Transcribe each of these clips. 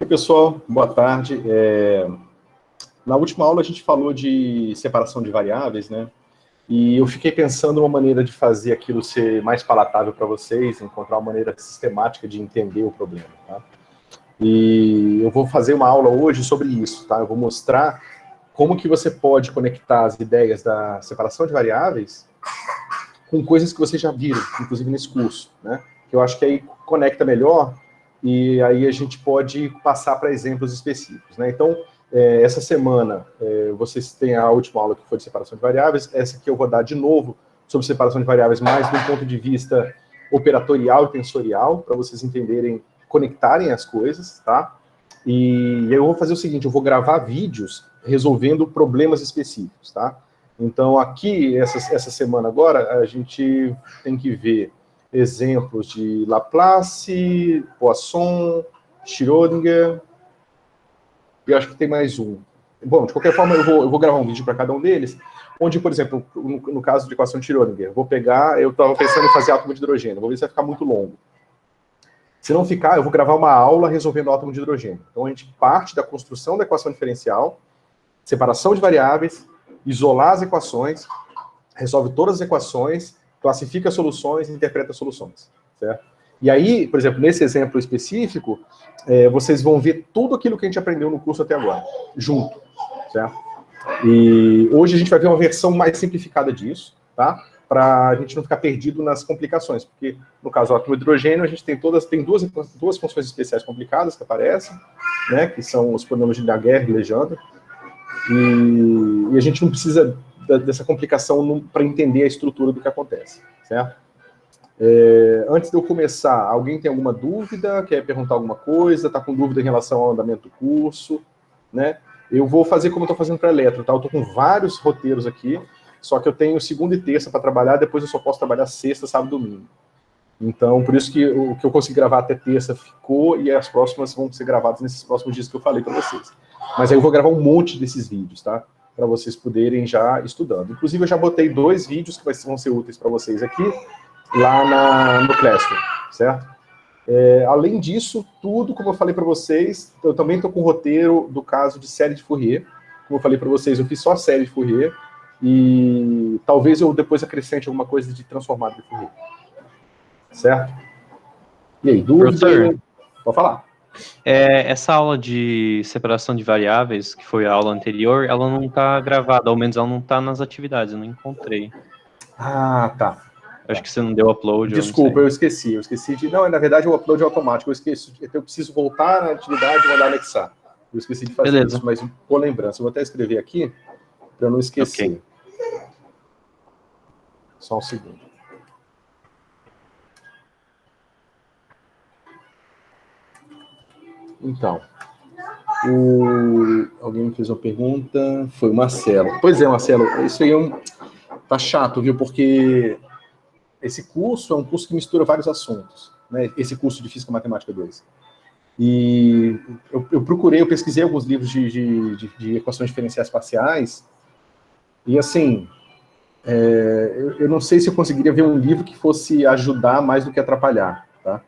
Oi, pessoal, boa tarde. Na última aula a gente falou de separação de variáveis, né? E eu fiquei pensando uma maneira de fazer aquilo ser mais palatável para vocês, encontrar uma maneira sistemática de entender o problema, tá? E eu vou fazer uma aula hoje sobre isso, tá? Eu vou mostrar como que você pode conectar as ideias da separação de variáveis com coisas que vocês já viram, inclusive nesse curso, né? Que eu acho que aí conecta melhor e aí a gente pode passar para exemplos específicos, né? Então, essa semana, vocês têm a última aula que foi de separação de variáveis, essa aqui eu vou dar de novo sobre separação de variáveis, mais do ponto de vista operatorial e tensorial, para vocês entenderem, conectarem as coisas, tá? E eu vou fazer o seguinte, eu vou gravar vídeos resolvendo problemas específicos, tá? Então, aqui, essa semana agora, a gente tem que ver exemplos de Laplace, Poisson, Schrödinger, e acho que tem mais um. Bom, de qualquer forma, eu vou gravar um vídeo para cada um deles, onde, por exemplo, no caso de equação de Schrödinger, eu vou pegar, eu estava pensando em fazer átomo de hidrogênio, vou ver se vai ficar muito longo. Se não ficar, eu vou gravar uma aula resolvendo átomo de hidrogênio. Então, a gente parte da construção da equação diferencial, separação de variáveis, isolar as equações, resolve todas as equações, classifica as soluções e interpreta as soluções, certo? E aí, por exemplo, nesse exemplo específico, vocês vão ver tudo aquilo que a gente aprendeu no curso até agora, junto, certo? E hoje a gente vai ver uma versão mais simplificada disso, tá? Para a gente não ficar perdido nas complicações, porque no caso do átomo de hidrogênio, a gente tem duas funções especiais complicadas que aparecem, né? Que são os polinomios de Laguerre e Legendre, e a gente não precisa dessa complicação para entender a estrutura do que acontece, certo? Antes de eu começar, alguém tem alguma dúvida? Quer perguntar alguma coisa? Está com dúvida em relação ao andamento do curso? Né? Eu vou fazer como eu estou fazendo para a Eletro, tá? Eu estou com vários roteiros aqui, só que eu tenho segunda e terça para trabalhar, depois eu só posso trabalhar sexta, sábado e domingo. Então, por isso que o que eu consegui gravar até terça ficou, e as próximas vão ser gravadas nesses próximos dias que eu falei para vocês. Mas aí eu vou gravar um monte desses vídeos, tá? Para vocês poderem já estudando. Inclusive, eu já botei 2 vídeos que vão ser úteis para vocês aqui, lá no Classroom, certo? Além disso, tudo, como eu falei para vocês, eu também estou com o roteiro do caso de série de Fourier. Como eu falei para vocês, eu fiz só a série de Fourier, e talvez eu depois acrescente alguma coisa de transformado de Fourier. Certo? E aí, dúvida? Professor, pode falar. Essa aula de separação de variáveis, que foi a aula anterior, ela não está gravada, ao menos ela não está nas atividades, eu não encontrei. Ah, tá. Acho que você não deu upload. Desculpa, eu esqueci de... Não, na verdade o upload é automático, eu preciso voltar na atividade e mandar anexar. Eu esqueci de fazer isso, mas por lembrança, eu vou até escrever aqui, para eu não esquecer. Okay. Só um segundo. Então, alguém me fez uma pergunta, foi o Marcelo. Pois é, Marcelo, isso aí tá chato, viu? Porque esse curso é um curso que mistura vários assuntos, né? Esse curso de Física Matemática 2. E eu pesquisei alguns livros de equações diferenciais parciais, e assim, eu não sei se eu conseguiria ver um livro que fosse ajudar mais do que atrapalhar, tá?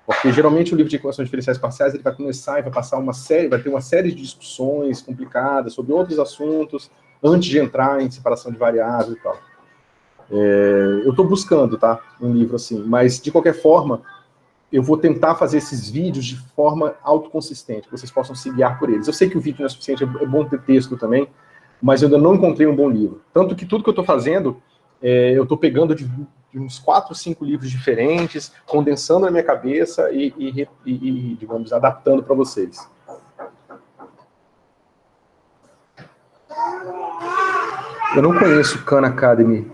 Porque geralmente o livro de equações diferenciais parciais ele vai começar e vai passar vai ter uma série de discussões complicadas sobre outros assuntos antes de entrar em separação de variáveis e tal. Eu estou buscando, tá, um livro assim, mas de qualquer forma eu vou tentar fazer esses vídeos de forma autoconsistente, que vocês possam se guiar por eles. Eu sei que o vídeo não é suficiente, é bom ter texto também, mas eu ainda não encontrei um bom livro. Tanto que tudo que eu estou fazendo, eu estou pegando de uns 4, 5 livros diferentes, condensando na minha cabeça e digamos, adaptando para vocês. Eu não conheço Khan Academy,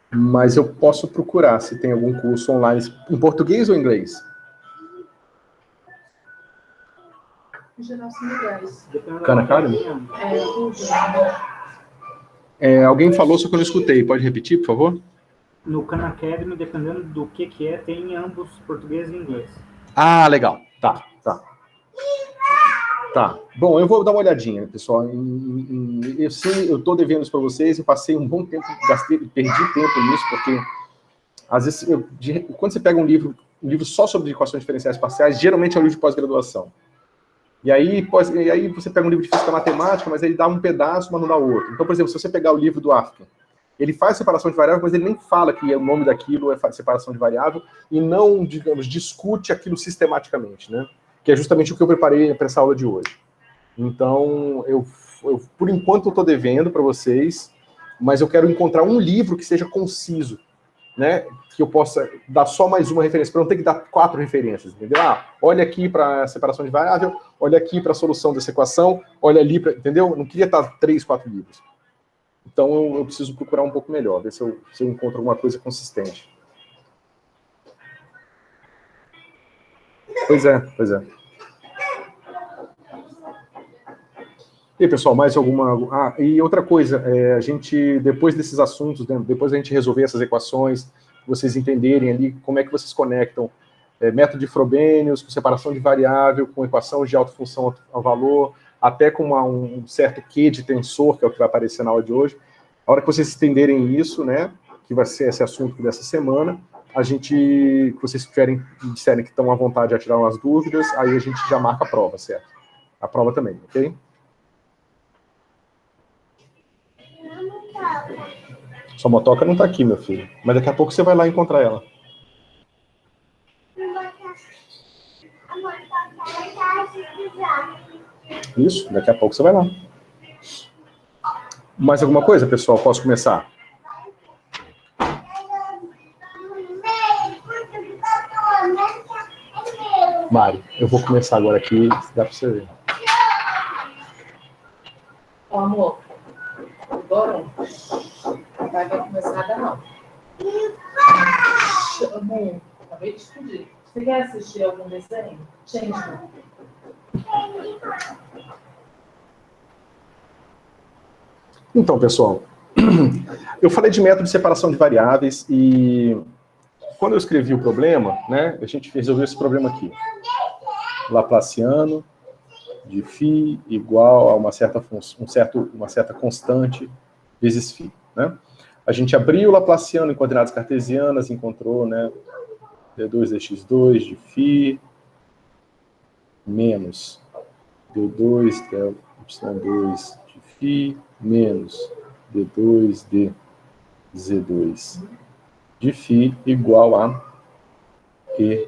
mas eu posso procurar se tem algum curso online, em português ou em inglês? Em geral, são legais. Khan Academy? Alguém falou, só que eu não escutei. Pode repetir, por favor? No Khan Academy, dependendo do que tem ambos português e inglês. Ah, legal. Tá. Bom, eu vou dar uma olhadinha, pessoal. Eu estou devendo isso para vocês, eu passei um bom tempo, perdi tempo nisso, porque às vezes, quando você pega um livro um livro só sobre equações diferenciais parciais, geralmente é um livro de pós-graduação. E aí você pega um livro de física matemática, mas ele dá um pedaço, mas não dá outro. Então, por exemplo, se você pegar o livro do Afkin, ele faz separação de variável, mas ele nem fala que o nome daquilo é separação de variável e não, digamos, discute aquilo sistematicamente, né? Que é justamente o que eu preparei para essa aula de hoje. Então, eu por enquanto, eu estou devendo para vocês, mas eu quero encontrar um livro que seja conciso, né? Que eu possa dar só mais uma referência, para não ter que dar 4 referências, entendeu? Olha aqui para a separação de variável, olha aqui para a solução dessa equação, olha ali para... Entendeu? Eu não queria estar 3, 4 livros. Então, eu preciso procurar um pouco melhor, ver se eu encontro alguma coisa consistente. Pois é. E aí, pessoal, mais alguma... e outra coisa, a gente, depois desses assuntos, né, depois a gente resolver essas equações, vocês entenderem ali como é que vocês conectam método de Frobenius, com separação de variável, com equação de alta função ao valor, até com um certo quê de tensor, que é o que vai aparecer na aula de hoje. A hora que vocês entenderem isso, né, que vai ser esse assunto dessa semana, que vocês disserem que estão à vontade de tirar umas dúvidas, aí a gente já marca a prova, certo? A prova também, ok? Sua motoca não está aqui, meu filho. Mas daqui a pouco você vai lá encontrar ela. Isso, daqui a pouco você vai lá. Mais alguma coisa, pessoal? Posso começar? Mari, eu vou começar agora aqui, dá para você ver. Ó, amor, agora não vai começar a dar, não. Amor, acabei de explodir. Você quer assistir algum desenho? Gente, Então, pessoal, eu falei de método de separação de variáveis e quando eu escrevi o problema, né, a gente resolveu esse problema aqui. Laplaciano de φ igual a uma certa constante vezes φ, né? A gente abriu o Laplaciano em coordenadas cartesianas, encontrou, né, d2 dx2 de φ menos d2 y2 de φ menos d2 de z2 de φ igual a e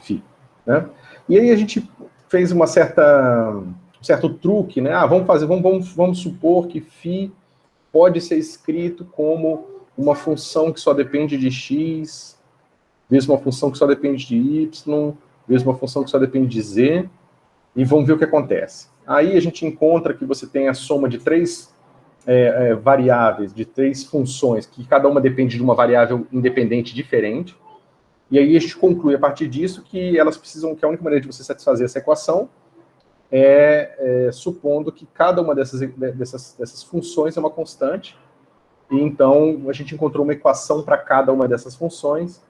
φ, né? E aí a gente fez um certo truque, né? Vamos supor que φ pode ser escrito como uma função que só depende de x, vezes uma função que só depende de y, vezes uma função que só depende de z, e vamos ver o que acontece. Aí a gente encontra que você tem a soma de 3 variáveis, de 3 funções, que cada uma depende de uma variável independente diferente, e aí a gente conclui a partir disso que elas precisam, que a única maneira de você satisfazer essa equação supondo que cada uma dessas funções é uma constante, e então a gente encontrou uma equação para cada uma dessas funções,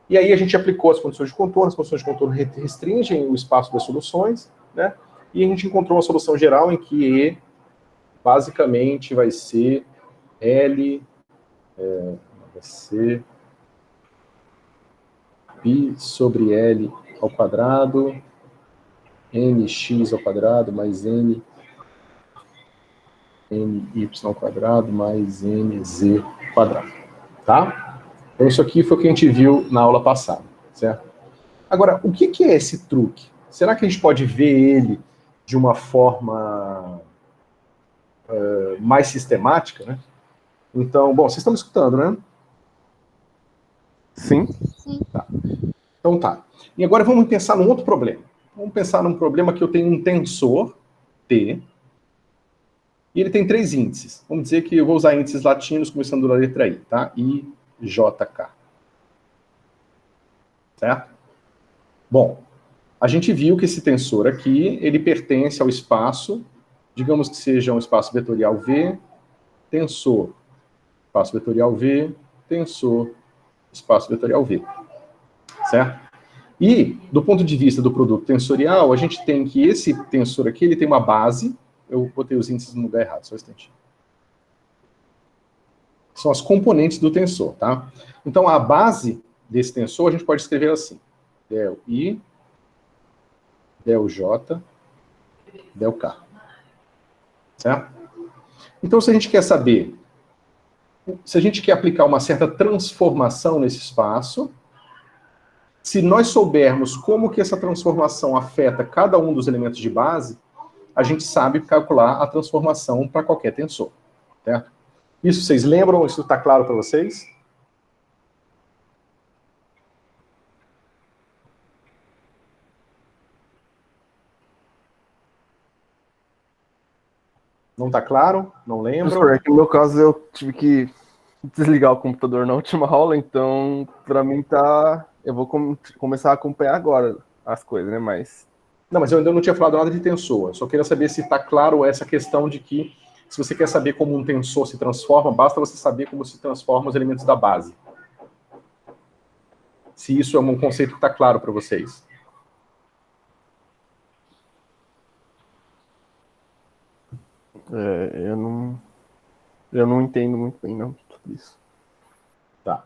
e aí a gente aplicou as condições de contorno, as condições de contorno restringem o espaço das soluções, né? E a gente encontrou uma solução geral em que E basicamente vai ser L, vai ser π sobre L ao quadrado, nx ao quadrado mais ny ao quadrado mais nz quadrado, tá? Então isso aqui foi o que a gente viu na aula passada, certo? Agora, o que é esse truque? Será que a gente pode ver ele de uma forma mais sistemática, né? Então, bom, vocês estão me escutando, né? Sim? Sim. Tá. Então tá. E agora vamos pensar num outro problema. Vamos pensar num problema que eu tenho um tensor, T, e ele tem 3 índices. Vamos dizer que eu vou usar índices latinos começando da letra I, tá? I, J, K. Certo? Bom, a gente viu que esse tensor aqui, ele pertence ao espaço, digamos que seja um espaço vetorial V, tensor, espaço vetorial V, tensor, espaço vetorial V. Certo? E, do ponto de vista do produto tensorial, a gente tem que esse tensor aqui, ele tem uma base, eu botei os índices no lugar errado, só um instantinho. São as componentes do tensor, tá? Então, a base desse tensor, a gente pode escrever assim. Del I, del J, del K. Certo? Então, se a gente quer saber, se a gente quer aplicar uma certa transformação nesse espaço, se nós soubermos como que essa transformação afeta cada um dos elementos de base, a gente sabe calcular a transformação para qualquer tensor. Certo? Isso vocês lembram? Isso está claro para vocês? Não está claro? Não lembro? Professor, é que no meu caso eu tive que desligar o computador na última aula, então para mim tá... Eu vou começar a acompanhar agora as coisas, né? Mas... Não, mas eu ainda não tinha falado nada de tensor. Eu só queria saber se está claro essa questão de que, se você quer saber como um tensor se transforma, basta você saber como se transformam os elementos da base. Se isso é um conceito que está claro para vocês. Eu não entendo muito bem, não, tudo isso. Tá.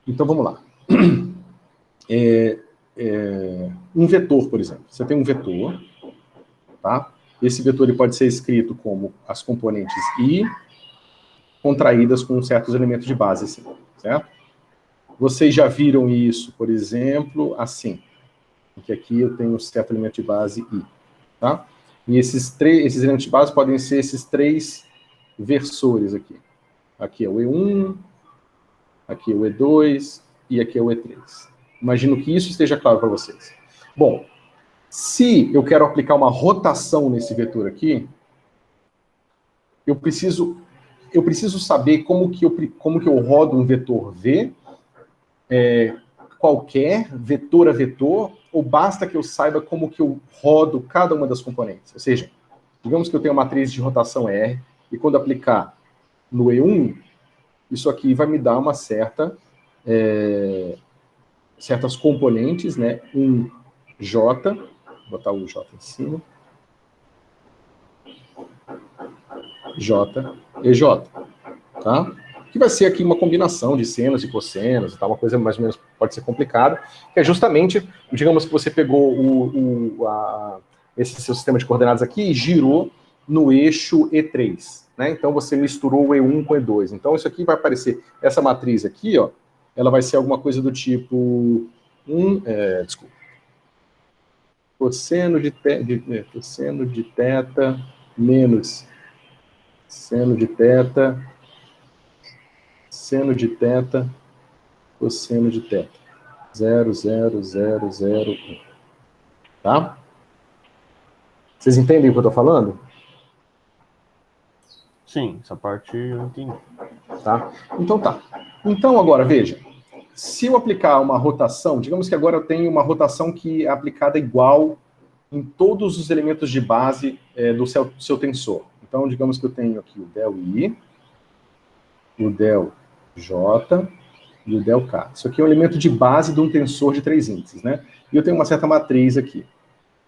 Então, vamos lá. Um vetor, por exemplo. Você tem um vetor, tá? Esse vetor ele pode ser escrito como as componentes I contraídas com certos elementos de base, assim, certo? Vocês já viram isso, por exemplo, assim. Que aqui eu tenho um certo elemento de base I, tá? E esses elementos de base podem ser esses três versores aqui. Aqui é o E1, aqui é o E2 e aqui é o E3. Imagino que isso esteja claro para vocês. Bom, se eu quero aplicar uma rotação nesse vetor aqui, eu preciso saber como que eu rodo um vetor V, qualquer, vetor a vetor, ou basta que eu saiba como que eu rodo cada uma das componentes. Ou seja, digamos que eu tenho uma matriz de rotação R, e quando aplicar no E1, isso aqui vai me dar uma certas componentes, né? Um J, vou botar o J em cima, J e J, tá? Que vai ser aqui uma combinação de senos e cossenos, e tal, uma coisa mais ou menos pode ser complicada, que é justamente, digamos que você pegou esse seu sistema de coordenadas aqui e girou no eixo E3, né? Então você misturou o E1 com o E2. Então isso aqui vai aparecer, essa matriz aqui, ó, ela vai ser alguma coisa do tipo cosseno de teta menos seno de teta, seno de teta, cosseno de teta. 0, 0, 0, 0, 1. Tá? Vocês entendem o que eu estou falando? Sim, essa parte eu entendi. Tá? Então tá. Então agora, veja. Se eu aplicar uma rotação, digamos que agora eu tenho uma rotação que é aplicada igual em todos os elementos de base do seu tensor. Então, digamos que eu tenho aqui o del I, o del J e o del K. Isso aqui é um elemento de base de um tensor de 3 índices, né? E eu tenho uma certa matriz aqui.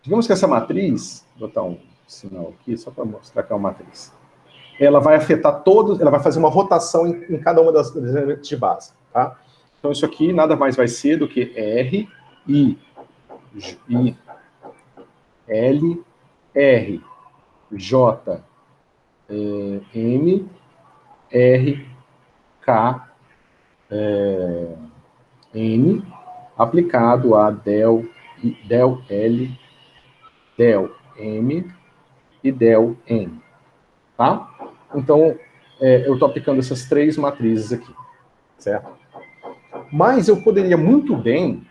Digamos que essa matriz, vou botar um sinal aqui, só para mostrar que é uma matriz. Ela vai afetar todos, ela vai fazer uma rotação em cada uma dos elementos de base, tá? Então, isso aqui nada mais vai ser do que R, I, L, R, J, M, R, K, N, aplicado a del L, del M e del N, tá? Então, eu estou aplicando essas três matrizes aqui, certo? Mas eu poderia muito bem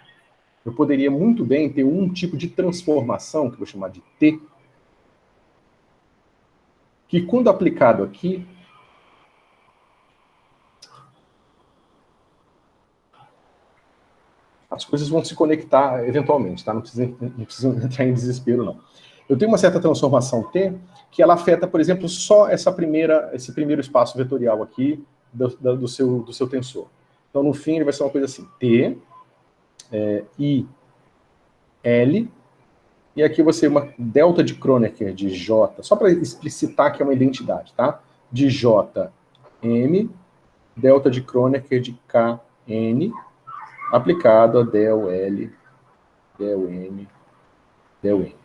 ter um tipo de transformação, que eu vou chamar de T, que quando aplicado aqui, as coisas vão se conectar eventualmente, tá? Não precisa entrar em desespero, não. Eu tenho uma certa transformação T, que ela afeta, por exemplo, só esse primeiro espaço vetorial aqui do seu tensor. Então, no fim, ele vai ser uma coisa assim, T, I, L, e aqui você uma delta de Kronecker de J, só para explicitar que é uma identidade, tá? De J, M, delta de Kronecker de K, N aplicado a del L, del M, del N.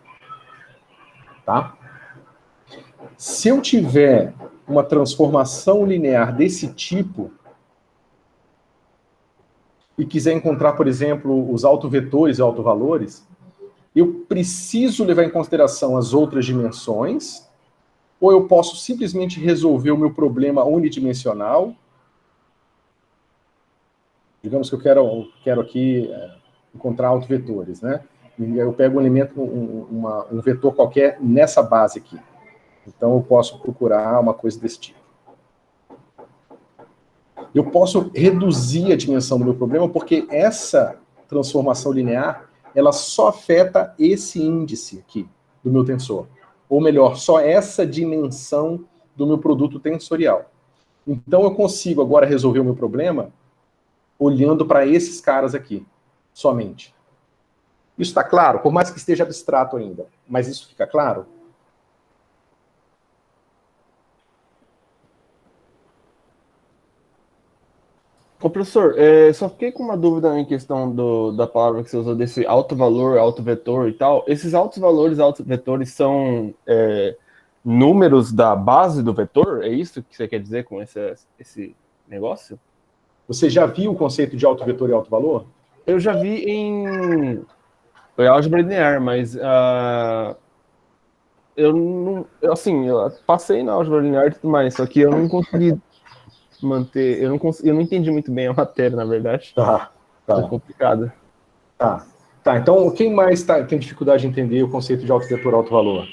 Tá? Se eu tiver uma transformação linear desse tipo e quiser encontrar, por exemplo, os autovetores e autovalores, eu preciso levar em consideração as outras dimensões, ou eu posso simplesmente resolver o meu problema unidimensional. Digamos que eu quero aqui encontrar autovetores, né? E eu pego um elemento, um vetor qualquer nessa base aqui. Então, eu posso procurar uma coisa desse tipo. Eu posso reduzir a dimensão do meu problema, porque essa transformação linear, ela só afeta esse índice aqui do meu tensor. Ou melhor, só essa dimensão do meu produto tensorial. Então, eu consigo agora resolver o meu problema olhando para esses caras aqui, somente. Isso está claro? Por mais que esteja abstrato ainda. Mas isso fica claro? Ô, professor, só fiquei com uma dúvida em questão da palavra que você usou, desse alto valor, alto vetor e tal. Esses altos valores, altos vetores são números da base do vetor? É isso que você quer dizer com esse negócio? Você já viu o conceito de alto vetor e alto valor? Eu já vi em álgebra linear, mas eu não... Assim, eu passei na álgebra linear e tudo mais, só que eu não consegui manter... Eu não entendi muito bem a matéria, na verdade. Tá. É complicado. Tá, então quem mais tem dificuldade de entender o conceito de alto vetor e alto valor?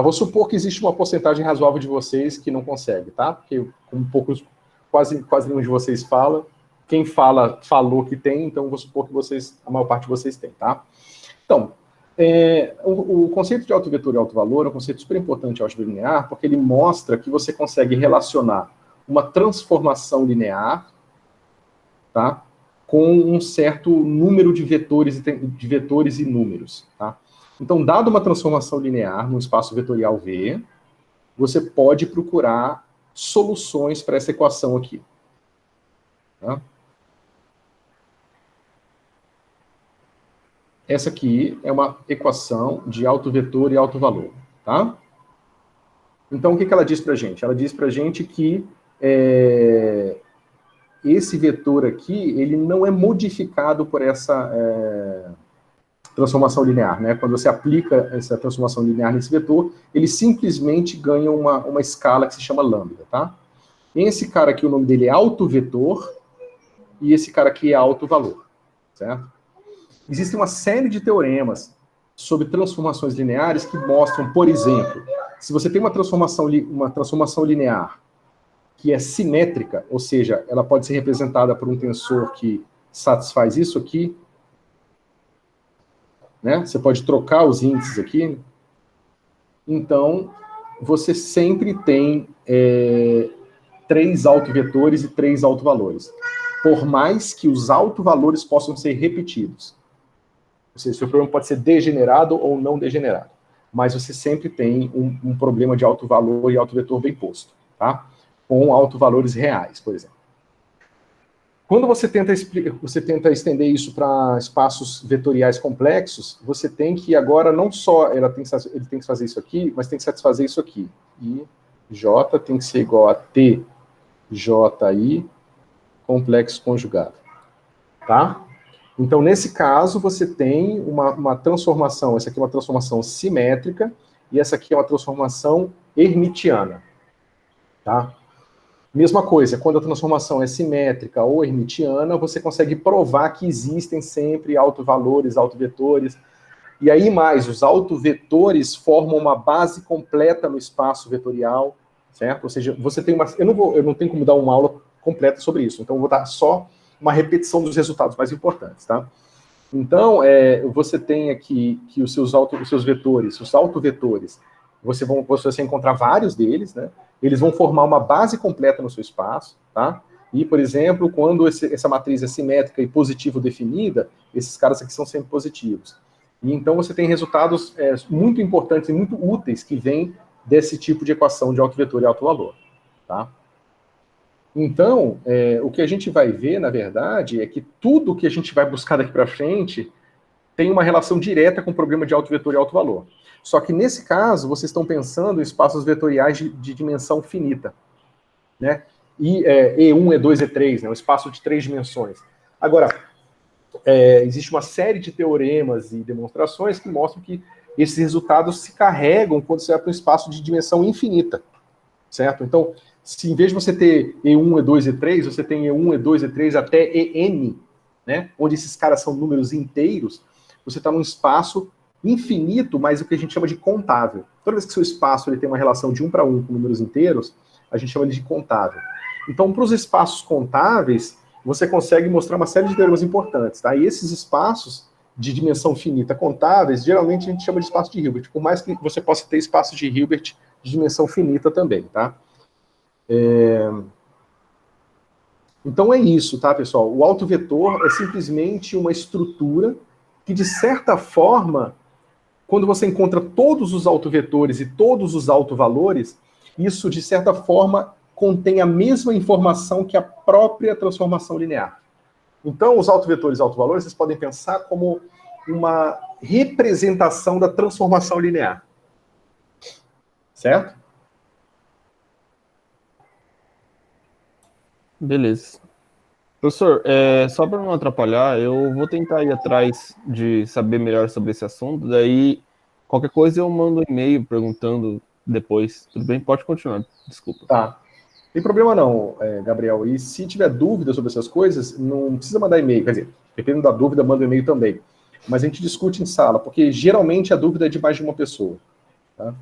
Vou supor que existe uma porcentagem razoável de vocês que não consegue, tá? Porque como quase nenhum de vocês fala, quem falou que tem, então vou supor que a maior parte de vocês tem, tá? Então, o conceito de alto vetor e alto valor é um conceito super importante em álgebra linear, porque ele mostra que você consegue relacionar uma transformação linear, tá, com um certo número de vetores e números, tá? Então, dado uma transformação linear no espaço vetorial V, você pode procurar soluções para essa equação aqui. Tá? Essa aqui é uma equação de alto vetor e alto valor. Tá? Então, o que ela diz para a gente? Ela diz para a gente que esse vetor aqui, ele não é modificado por essa transformação linear, né? Quando você aplica essa transformação linear nesse vetor, ele simplesmente ganha uma escala que se chama lambda, tá? E esse cara aqui, o nome dele é alto vetor, e esse cara aqui é alto valor, certo? Existe uma série de teoremas sobre transformações lineares que mostram, por exemplo, se você tem uma transformação linear que é simétrica, ou seja, ela pode ser representada por um tensor que satisfaz isso aqui, né? Você pode trocar os índices aqui. Então, você sempre tem 3 autovetores e 3 autovalores. Por mais que os autovalores possam ser repetidos. Ou seja, o seu problema pode ser degenerado ou não degenerado. Mas você sempre tem um problema de autovalor e autovetor bem posto. Tá? Com autovalores reais, por exemplo. Quando você tenta estender isso para espaços vetoriais complexos, você tem que agora não só ele tem que fazer isso aqui, mas tem que satisfazer isso aqui. E J tem que ser igual a TJI complexo conjugado. Tá? Então, nesse caso, você tem uma transformação, essa aqui é uma transformação simétrica, e essa aqui é uma transformação hermitiana. Tá? Mesma coisa, quando a transformação é simétrica ou hermitiana, você consegue provar que existem sempre autovalores, autovetores. E aí mais, os autovetores formam uma base completa no espaço vetorial, certo? Ou seja, você tem uma... Eu não tenho como dar uma aula completa sobre isso, então eu vou dar só uma repetição dos resultados mais importantes, tá? Então, você tem aqui que os seus vetores, os autovetores, você vai encontrar vários deles, né? Eles vão formar uma base completa no seu espaço, tá? E, por exemplo, quando essa matriz é simétrica e positivo definida, esses caras aqui são sempre positivos. E então você tem resultados muito importantes e muito úteis que vêm desse tipo de equação de autovetor e autovalor. Tá? Então, o que a gente vai ver, na verdade, é que tudo que a gente vai buscar daqui para frente tem uma relação direta com o problema de autovetor e autovalor. Só que, nesse caso, vocês estão pensando em espaços vetoriais de dimensão finita. Né? E E1, E2, E3, né? Um espaço de 3 dimensões. Agora, existe uma série de teoremas e demonstrações que mostram que esses resultados se carregam quando você vai para um espaço de dimensão infinita. Certo? Então, se em vez de você ter E1, E2, E3, você tem E1, E2, E3 até En, né? Onde esses caras são números inteiros, você está num espaço infinito, mas o que a gente chama de contável. Toda vez que seu espaço ele tem uma relação de 1 para 1 com números inteiros, a gente chama ele de contável. Então, para os espaços contáveis, você consegue mostrar uma série de teoremas importantes. Tá? E esses espaços de dimensão finita contáveis, geralmente a gente chama de espaço de Hilbert, por mais que você possa ter espaço de Hilbert de dimensão finita também. Tá? Então é isso, tá, pessoal? O autovetor é simplesmente uma estrutura que, de certa forma, quando você encontra todos os autovetores e todos os autovalores, isso, de certa forma, contém a mesma informação que a própria transformação linear. Então, os autovetores e autovalores, vocês podem pensar como uma representação da transformação linear. Certo? Beleza. Professor, só para não atrapalhar, eu vou tentar ir atrás de saber melhor sobre esse assunto, daí qualquer coisa eu mando um e-mail perguntando depois. Tudo bem? Pode continuar, desculpa. Tá. Tem problema não, Gabriel. E se tiver dúvida sobre essas coisas, não precisa mandar e-mail. Quer dizer, dependendo da dúvida, manda um e-mail também. Mas a gente discute em sala, porque geralmente a dúvida é de mais de uma pessoa. Tá?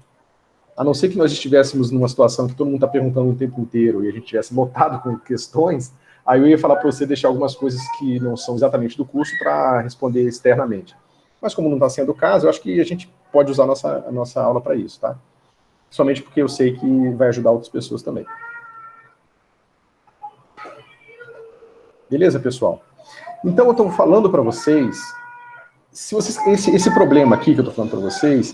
A não ser que nós estivéssemos numa situação que todo mundo está perguntando o tempo inteiro e a gente tivesse lotado com questões, aí eu ia falar para você deixar algumas coisas que não são exatamente do curso para responder externamente. Mas como não está sendo o caso, eu acho que a gente pode usar a nossa aula para isso, tá? Somente porque eu sei que vai ajudar outras pessoas também. Beleza, pessoal? Então, eu estou falando para vocês, se vocês esse problema aqui que eu estou falando para vocês,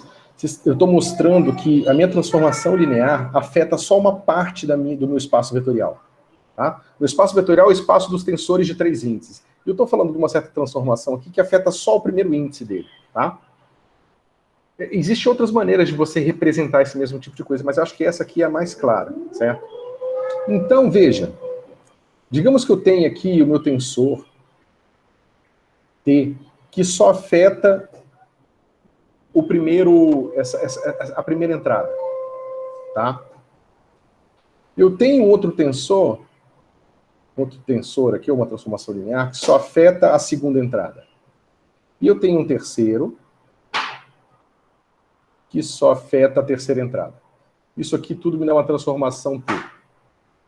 eu estou mostrando que a minha transformação linear afeta só uma parte do meu espaço vetorial. Tá? O espaço vetorial é o espaço dos tensores de 3 índices. Eu estou falando de uma certa transformação aqui que afeta só o primeiro índice dele. Tá? Existem outras maneiras de você representar esse mesmo tipo de coisa, mas eu acho que essa aqui é a mais clara. Certo? Então, veja. Digamos que eu tenho aqui o meu tensor T, que só afeta a primeira entrada. Tá? Eu tenho outro tensor aqui, uma transformação linear, que só afeta a segunda entrada. E eu tenho um terceiro, que só afeta a terceira entrada. Isso aqui tudo me dá uma transformação T.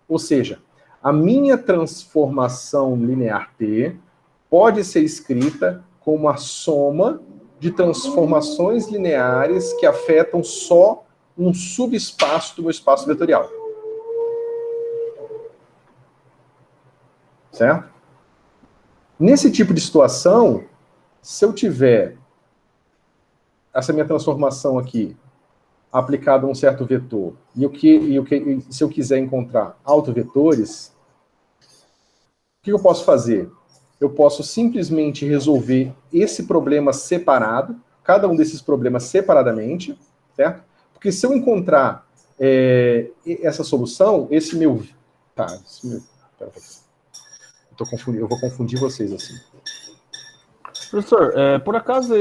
Ou seja, a minha transformação linear T pode ser escrita como a soma de transformações lineares que afetam só um subespaço do meu espaço vetorial. Certo? Nesse tipo de situação, se eu tiver essa minha transformação aqui aplicada a um certo vetor, se eu quiser encontrar autovetores, o que eu posso fazer? Eu posso simplesmente resolver esse problema separado, cada um desses problemas separadamente, certo? Porque se eu encontrar essa solução, esse meu... Tá, eu vou confundir vocês assim. Professor, por acaso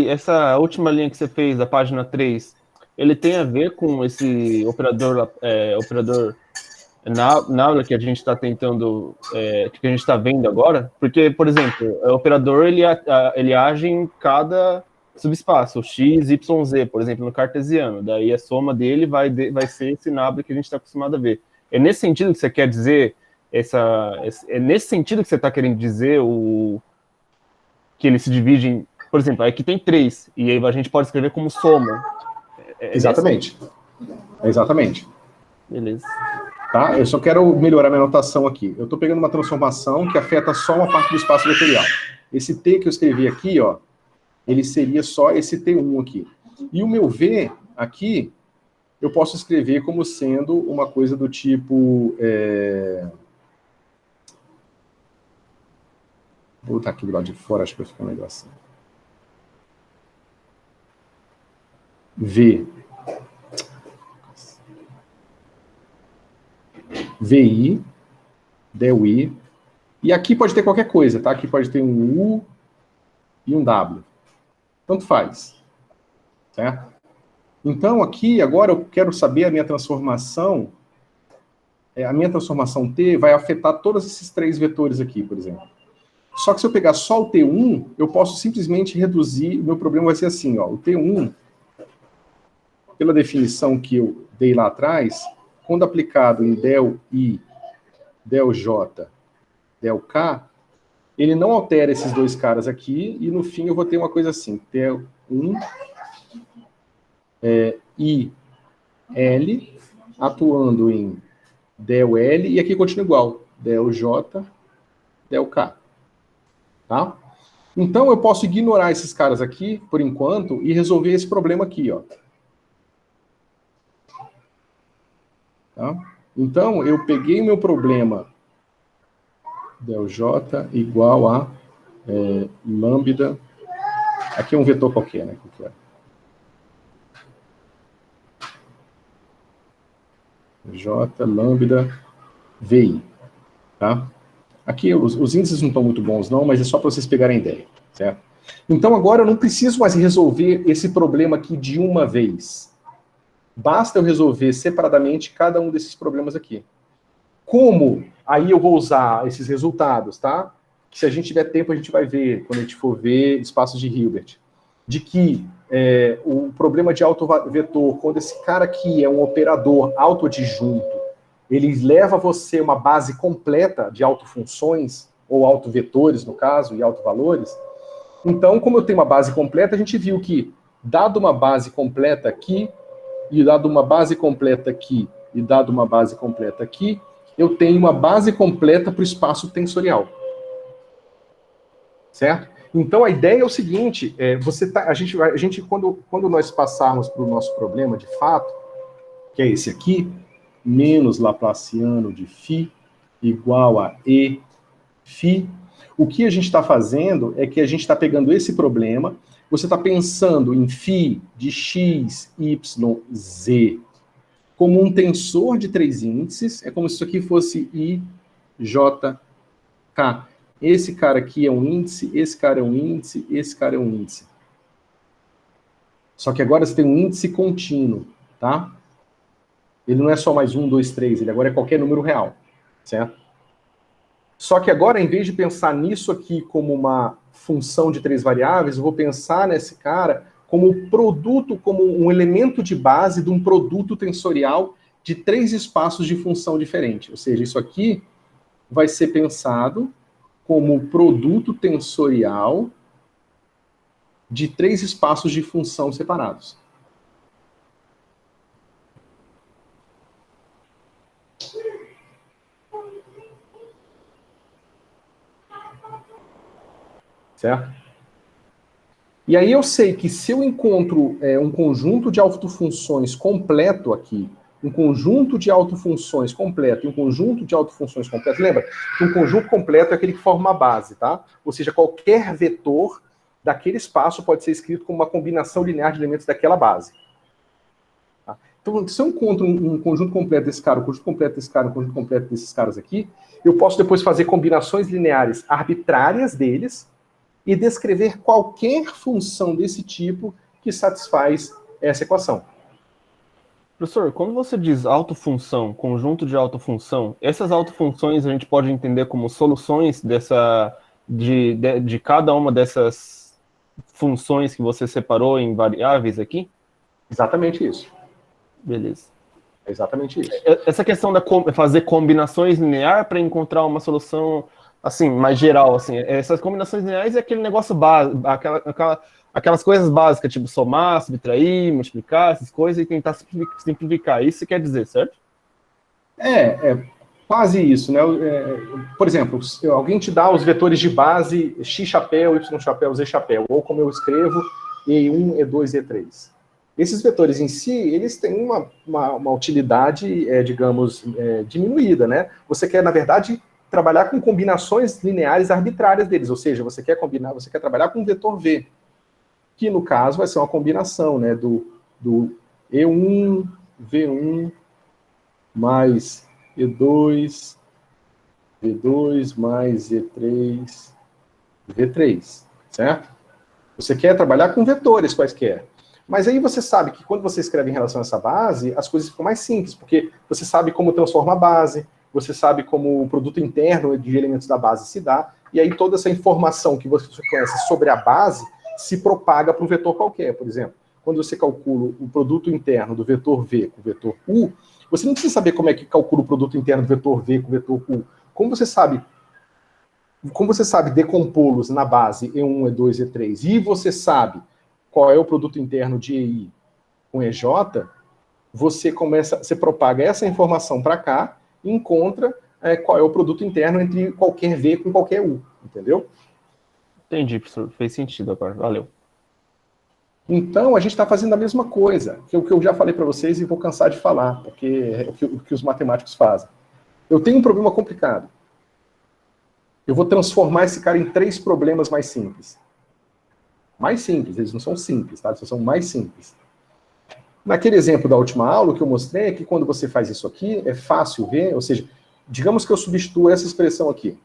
essa última linha que você fez, da página 3, ele tem a ver com esse operador Nabla que a gente está tentando, que a gente está vendo agora? Porque, por exemplo, o operador ele age em cada subespaço, x, y, z, por exemplo, no cartesiano. Daí a soma dele vai ser esse Nabla que a gente está acostumado a ver. É nesse sentido que você quer dizer é nesse sentido que você está querendo dizer que ele se divide em, por exemplo, aqui tem 3, e aí a gente pode escrever como soma. Exatamente. Exatamente. Beleza. Tá? Eu só quero melhorar minha notação aqui. Eu estou pegando uma transformação que afeta só uma parte do espaço vetorial. Esse T que eu escrevi aqui, ó, ele seria só esse T1 aqui. E o meu V aqui, eu posso escrever como sendo uma coisa do tipo... Vou botar aqui do lado de fora, acho que vai ficar melhor assim. V. VI, del I. E aqui pode ter qualquer coisa, tá? Aqui pode ter um U e um W. Tanto faz. Certo? Então, aqui, agora eu quero saber a minha transformação. A minha transformação T vai afetar todos esses 3 vetores aqui, por exemplo. Só que se eu pegar só o T1, eu posso simplesmente reduzir, o meu problema vai ser assim, ó, o T1, pela definição que eu dei lá atrás, quando aplicado em del I, del J, del K, ele não altera esses 2 caras aqui, e no fim eu vou ter uma coisa assim, T1, I, L, atuando em del L, e aqui continua igual, del J, del K. Tá? Então, eu posso ignorar esses caras aqui, por enquanto, e resolver esse problema aqui, ó. Tá? Então, eu peguei o meu problema del J igual a lambda. Aqui é um vetor qualquer, né? J lambda VI. Tá? Aqui os índices não estão muito bons, não, mas é só para vocês pegarem ideia, certo? Então, agora eu não preciso mais resolver esse problema aqui de uma vez. Basta eu resolver separadamente cada um desses problemas aqui. Como? Aí eu vou usar esses resultados, tá? Que se a gente tiver tempo, a gente vai ver, quando a gente for ver espaços de Hilbert. De que o problema de autovetor, quando esse cara aqui é um operador autoadjunto, ele leva você uma base completa de autofunções, ou autovetores, no caso, e autovalores. Então, como eu tenho uma base completa, a gente viu que, dado uma base completa aqui, e dado uma base completa aqui, e dado uma base completa aqui, eu tenho uma base completa para o espaço tensorial. Certo? Então, a ideia é o seguinte, quando nós passarmos para o nosso problema, de fato, que é esse aqui, menos Laplaciano de φ igual a E φ. O que a gente está fazendo é que a gente está pegando esse problema, você está pensando em φ de x, y, z como um tensor de 3 índices, é como se isso aqui fosse I, J, K. Esse cara aqui é um índice, esse cara é um índice, esse cara é um índice. Só que agora você tem um índice contínuo, tá? Ele não é só mais 1, 2, 3, ele agora é qualquer número real, certo? Só que agora, em vez de pensar nisso aqui como uma função de 3 variáveis, eu vou pensar nesse cara como produto, como um elemento de base de um produto tensorial de 3 espaços de função diferente. Ou seja, isso aqui vai ser pensado como produto tensorial de 3 espaços de função separados. Certo? E aí eu sei que se eu encontro um conjunto de autofunções completo aqui, um conjunto de autofunções completo e um conjunto de autofunções completo, lembra que um conjunto completo é aquele que forma uma base, tá? Ou seja, qualquer vetor daquele espaço pode ser escrito como uma combinação linear de elementos daquela base. Tá? Então, se eu encontro um conjunto completo desse cara, um conjunto completo desse cara, um conjunto completo desses caras aqui, eu posso depois fazer combinações lineares arbitrárias deles e descrever qualquer função desse tipo que satisfaz essa equação. Professor, quando você diz autofunção, conjunto de autofunção, essas autofunções a gente pode entender como soluções de cada uma dessas funções que você separou em variáveis aqui? Exatamente isso. Beleza. É exatamente isso. Essa questão de fazer combinações lineares para encontrar uma solução assim, mais geral, assim, essas combinações lineares é aquele negócio básico, aquelas coisas básicas, tipo somar, subtrair, multiplicar, essas coisas, e tentar simplificar. Isso quer dizer, certo? É quase isso, né? Por exemplo, alguém te dá os vetores de base x chapéu, y chapéu, z chapéu, ou como eu escrevo, E1, E2, E3. Esses vetores em si, eles têm uma utilidade, digamos, diminuída, né? Você quer, na verdade, trabalhar com combinações lineares arbitrárias deles, ou seja, você quer trabalhar com um vetor V, que no caso vai ser uma combinação, né, do E1, V1, mais E2, V2, mais E3, V3, certo? Você quer trabalhar com vetores quaisquer. Mas aí você sabe que quando você escreve em relação a essa base, as coisas ficam mais simples, porque você sabe como transforma a base, você sabe como o produto interno de elementos da base se dá, e aí toda essa informação que você conhece sobre a base se propaga para um vetor qualquer. Por exemplo, quando você calcula o produto interno do vetor V com o vetor U, você não precisa saber como é que calcula o produto interno do vetor V com o vetor U. Como você sabe decompô-los na base E1, E2, E3, e você sabe qual é o produto interno de EI com EJ, você propaga essa informação para cá e encontra qual é o produto interno entre qualquer V com qualquer U, entendeu? Entendi, professor. Fez sentido agora. Valeu. Então, a gente está fazendo a mesma coisa, que é o que eu já falei para vocês e vou cansar de falar, porque é o que os matemáticos fazem. Eu tenho um problema complicado. Eu vou transformar esse cara em 3 problemas mais simples. Mais simples, eles não são simples, tá? Eles são mais simples. Naquele exemplo da última aula, o que eu mostrei é que quando você faz isso aqui, é fácil ver, ou seja, digamos que eu substituo essa expressão aqui.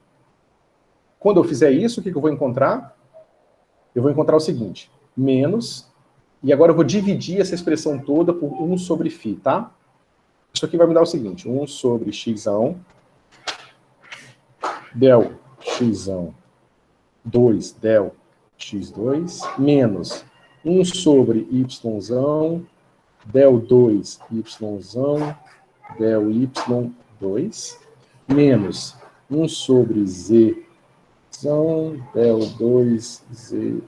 Quando eu fizer isso, o que eu vou encontrar? Eu vou encontrar o seguinte, menos, e agora eu vou dividir essa expressão toda por 1 sobre φ, tá? Isso aqui vai me dar o seguinte, 1 sobre x, del x, 2 del x2, menos 1 sobre y, del 2 y, del y2, menos 1 sobre z, del 2 z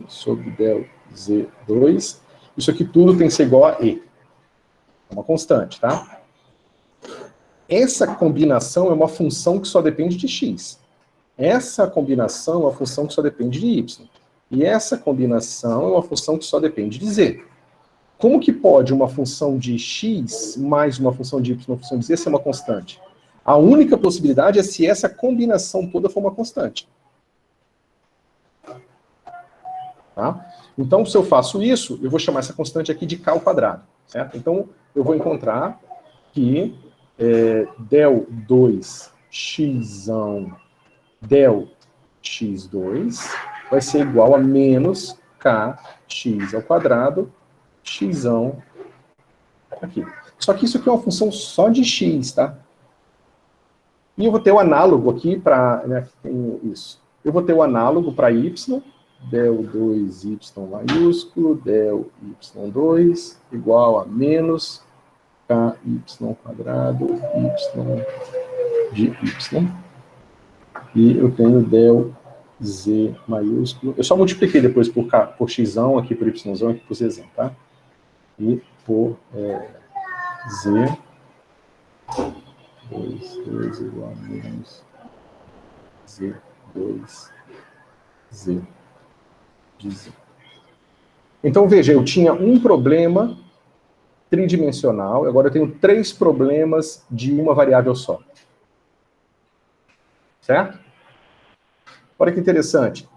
sobre del z2. Isso aqui tudo tem que ser igual a e. É uma constante, tá? Essa combinação é uma função que só depende de x. Essa combinação é uma função que só depende de y. E essa combinação é uma função que só depende de z. Como que pode uma função de x mais uma função de y, uma função de z ser uma constante? A única possibilidade é se essa combinação toda for uma constante. Tá? Então, se eu faço isso, eu vou chamar essa constante aqui de k ao quadrado. Certo? Então, eu vou encontrar que del 2x del x2 vai ser igual a menos kx ao quadrado, x aqui. Só que isso aqui é uma função só de x, tá? E eu vou ter o análogo aqui para... Né, isso. Eu vou ter o análogo para y, del 2y maiúsculo, del y2 igual a menos ky quadrado, y de y. E eu tenho del z maiúsculo. Eu só multipliquei depois por x aqui, por y aqui, por z, tá? E por z, 2 igual a menos z2, z de z. Então, veja, eu tinha um problema tridimensional, agora eu tenho 3 problemas de uma variável só. Certo? Olha que interessante.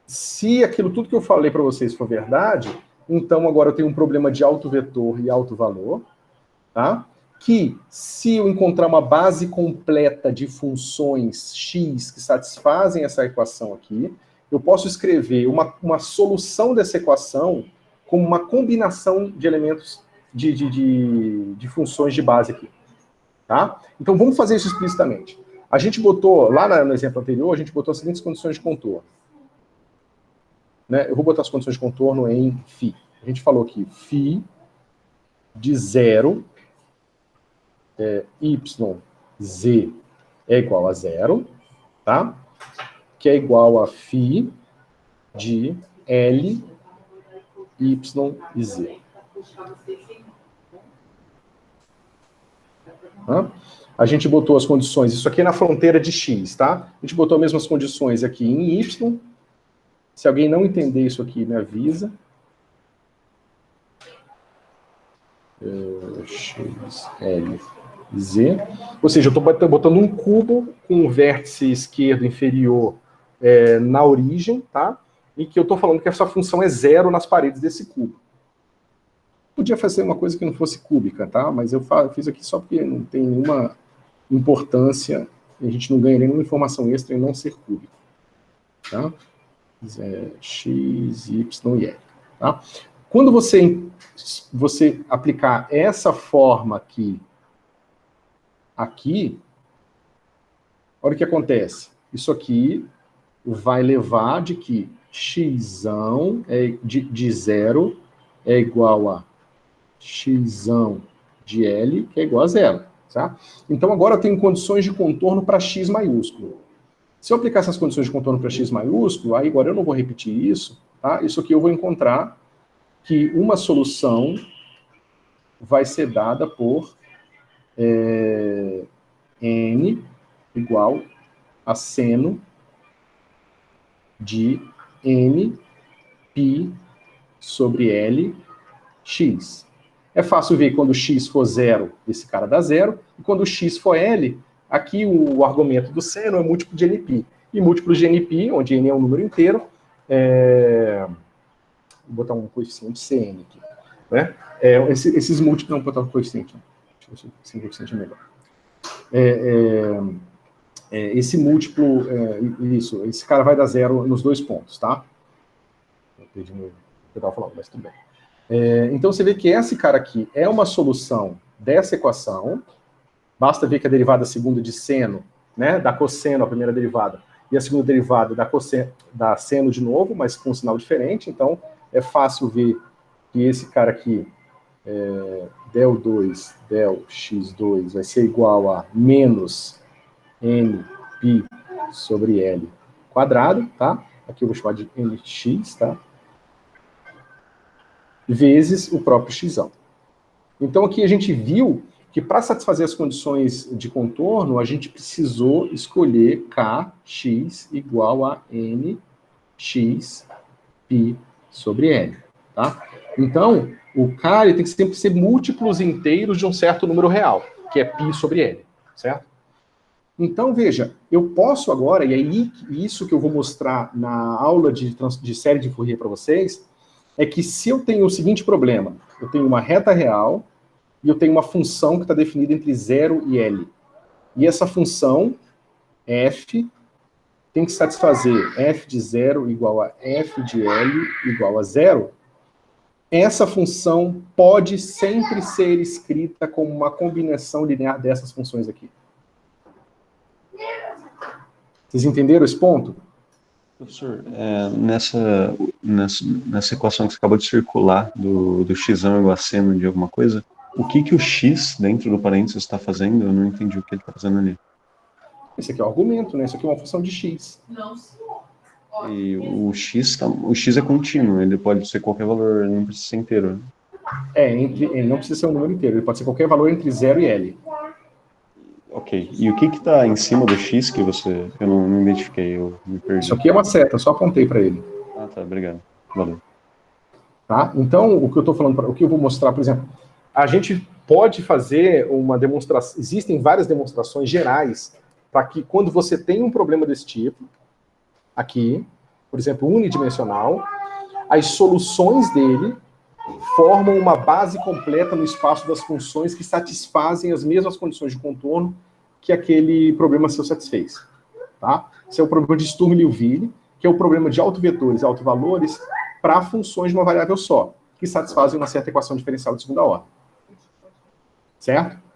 Se aquilo tudo que eu falei para vocês for verdade, então agora eu tenho um problema de alto vetor e alto valor, tá? Que se eu encontrar uma base completa de funções x que satisfazem essa equação aqui, eu posso escrever uma solução dessa equação como uma combinação de elementos de funções de base aqui. Tá? Então vamos fazer isso explicitamente. A gente botou, lá no exemplo anterior, a gente botou as seguintes condições de contorno. Né? Eu vou botar as condições de contorno em φ. A gente falou que φ de 0, yz é igual a 0, tá? Que é igual a φ de L, y e z. Tá? A gente botou as condições, isso aqui é na fronteira de x, tá? A gente botou as mesmas condições aqui em y. Se alguém não entender isso aqui, me avisa. X, L, Z. Ou seja, eu estou botando um cubo com o vértice esquerdo inferior na origem, tá? E que eu estou falando que essa função é zero nas paredes desse cubo. Podia fazer uma coisa que não fosse cúbica, tá? Mas eu fiz aqui só porque não tem nenhuma importância, a gente não ganha nenhuma informação extra em não ser cúbico. Tá? X, Y e L. Tá? Quando você aplicar essa forma aqui, olha o que acontece. Isso aqui vai levar de que x de 0 é igual a x de L, que é igual a 0. Tá? Então, agora eu tenho condições de contorno para x maiúsculo. Se eu aplicar essas condições de contorno para x maiúsculo, aí agora eu não vou repetir isso, tá? Isso aqui eu vou encontrar que uma solução vai ser dada por n igual a seno de n π sobre L x. É fácil ver quando x for 0, esse cara dá 0, e quando x for L, aqui o argumento do seno é múltiplo de nπ. E múltiplo de nπ, onde n é um número inteiro, vou botar um coeficiente Cn aqui. Né? Esses múltiplos, não, vou botar um coeficiente. Deixa eu ver se o coeficiente é melhor. Esse múltiplo, esse cara vai dar 0 nos dois pontos, tá? Eu perdi o que eu estava falando, mas tudo bem. Então, você vê que esse cara aqui é uma solução dessa equação. Basta ver que a derivada segunda de seno, né, da cosseno, a primeira derivada, e a segunda derivada da seno de novo, mas com um sinal diferente. Então, é fácil ver que esse cara aqui, del 2, del x2, vai ser igual a menos nπ sobre L quadrado, tá? Aqui eu vou chamar de nx, tá? Vezes o próprio x. Então, aqui a gente viu que para satisfazer as condições de contorno, a gente precisou escolher kx igual a nx π sobre L. Tá? Então, o K ele tem que sempre ser múltiplos inteiros de um certo número real, que é π sobre L. Certo? Então, veja, eu posso agora, e aí isso que eu vou mostrar na aula de série de Fourier para vocês, é que se eu tenho o seguinte problema, eu tenho uma reta real e eu tenho uma função que está definida entre 0 e L. E essa função, f, tem que satisfazer f de 0 igual a f de L igual a 0. Essa função pode sempre ser escrita como uma combinação linear dessas funções aqui. Vocês entenderam esse ponto? Professor, nessa equação que você acabou de circular, do x igual a seno de alguma coisa, o que o x dentro do parênteses está fazendo? Eu não entendi o que ele está fazendo ali. Esse aqui é o argumento, né? Isso aqui é uma função de x. Não, senhor. E o x é contínuo, ele pode ser qualquer valor, ele não precisa ser inteiro. Né? Ele não precisa ser um número inteiro, ele pode ser qualquer valor entre 0 e L. Ok, e o que está em cima do x que eu não identifiquei, eu me perdi. Isso aqui é uma seta, só apontei para ele. Ah, tá, obrigado. Valeu. Tá? Então, o que eu estou falando, o que eu vou mostrar, por exemplo, a gente pode fazer uma demonstração, existem várias demonstrações gerais para que quando você tem um problema desse tipo, aqui, por exemplo, unidimensional, as soluções dele formam uma base completa no espaço das funções que satisfazem as mesmas condições de contorno que aquele problema seu satisfez. Tá? Esse é o problema de Sturm-Liouville, que é o problema de autovetores e autovalores para funções de uma variável só, que satisfazem uma certa equação diferencial de segunda ordem. Certo?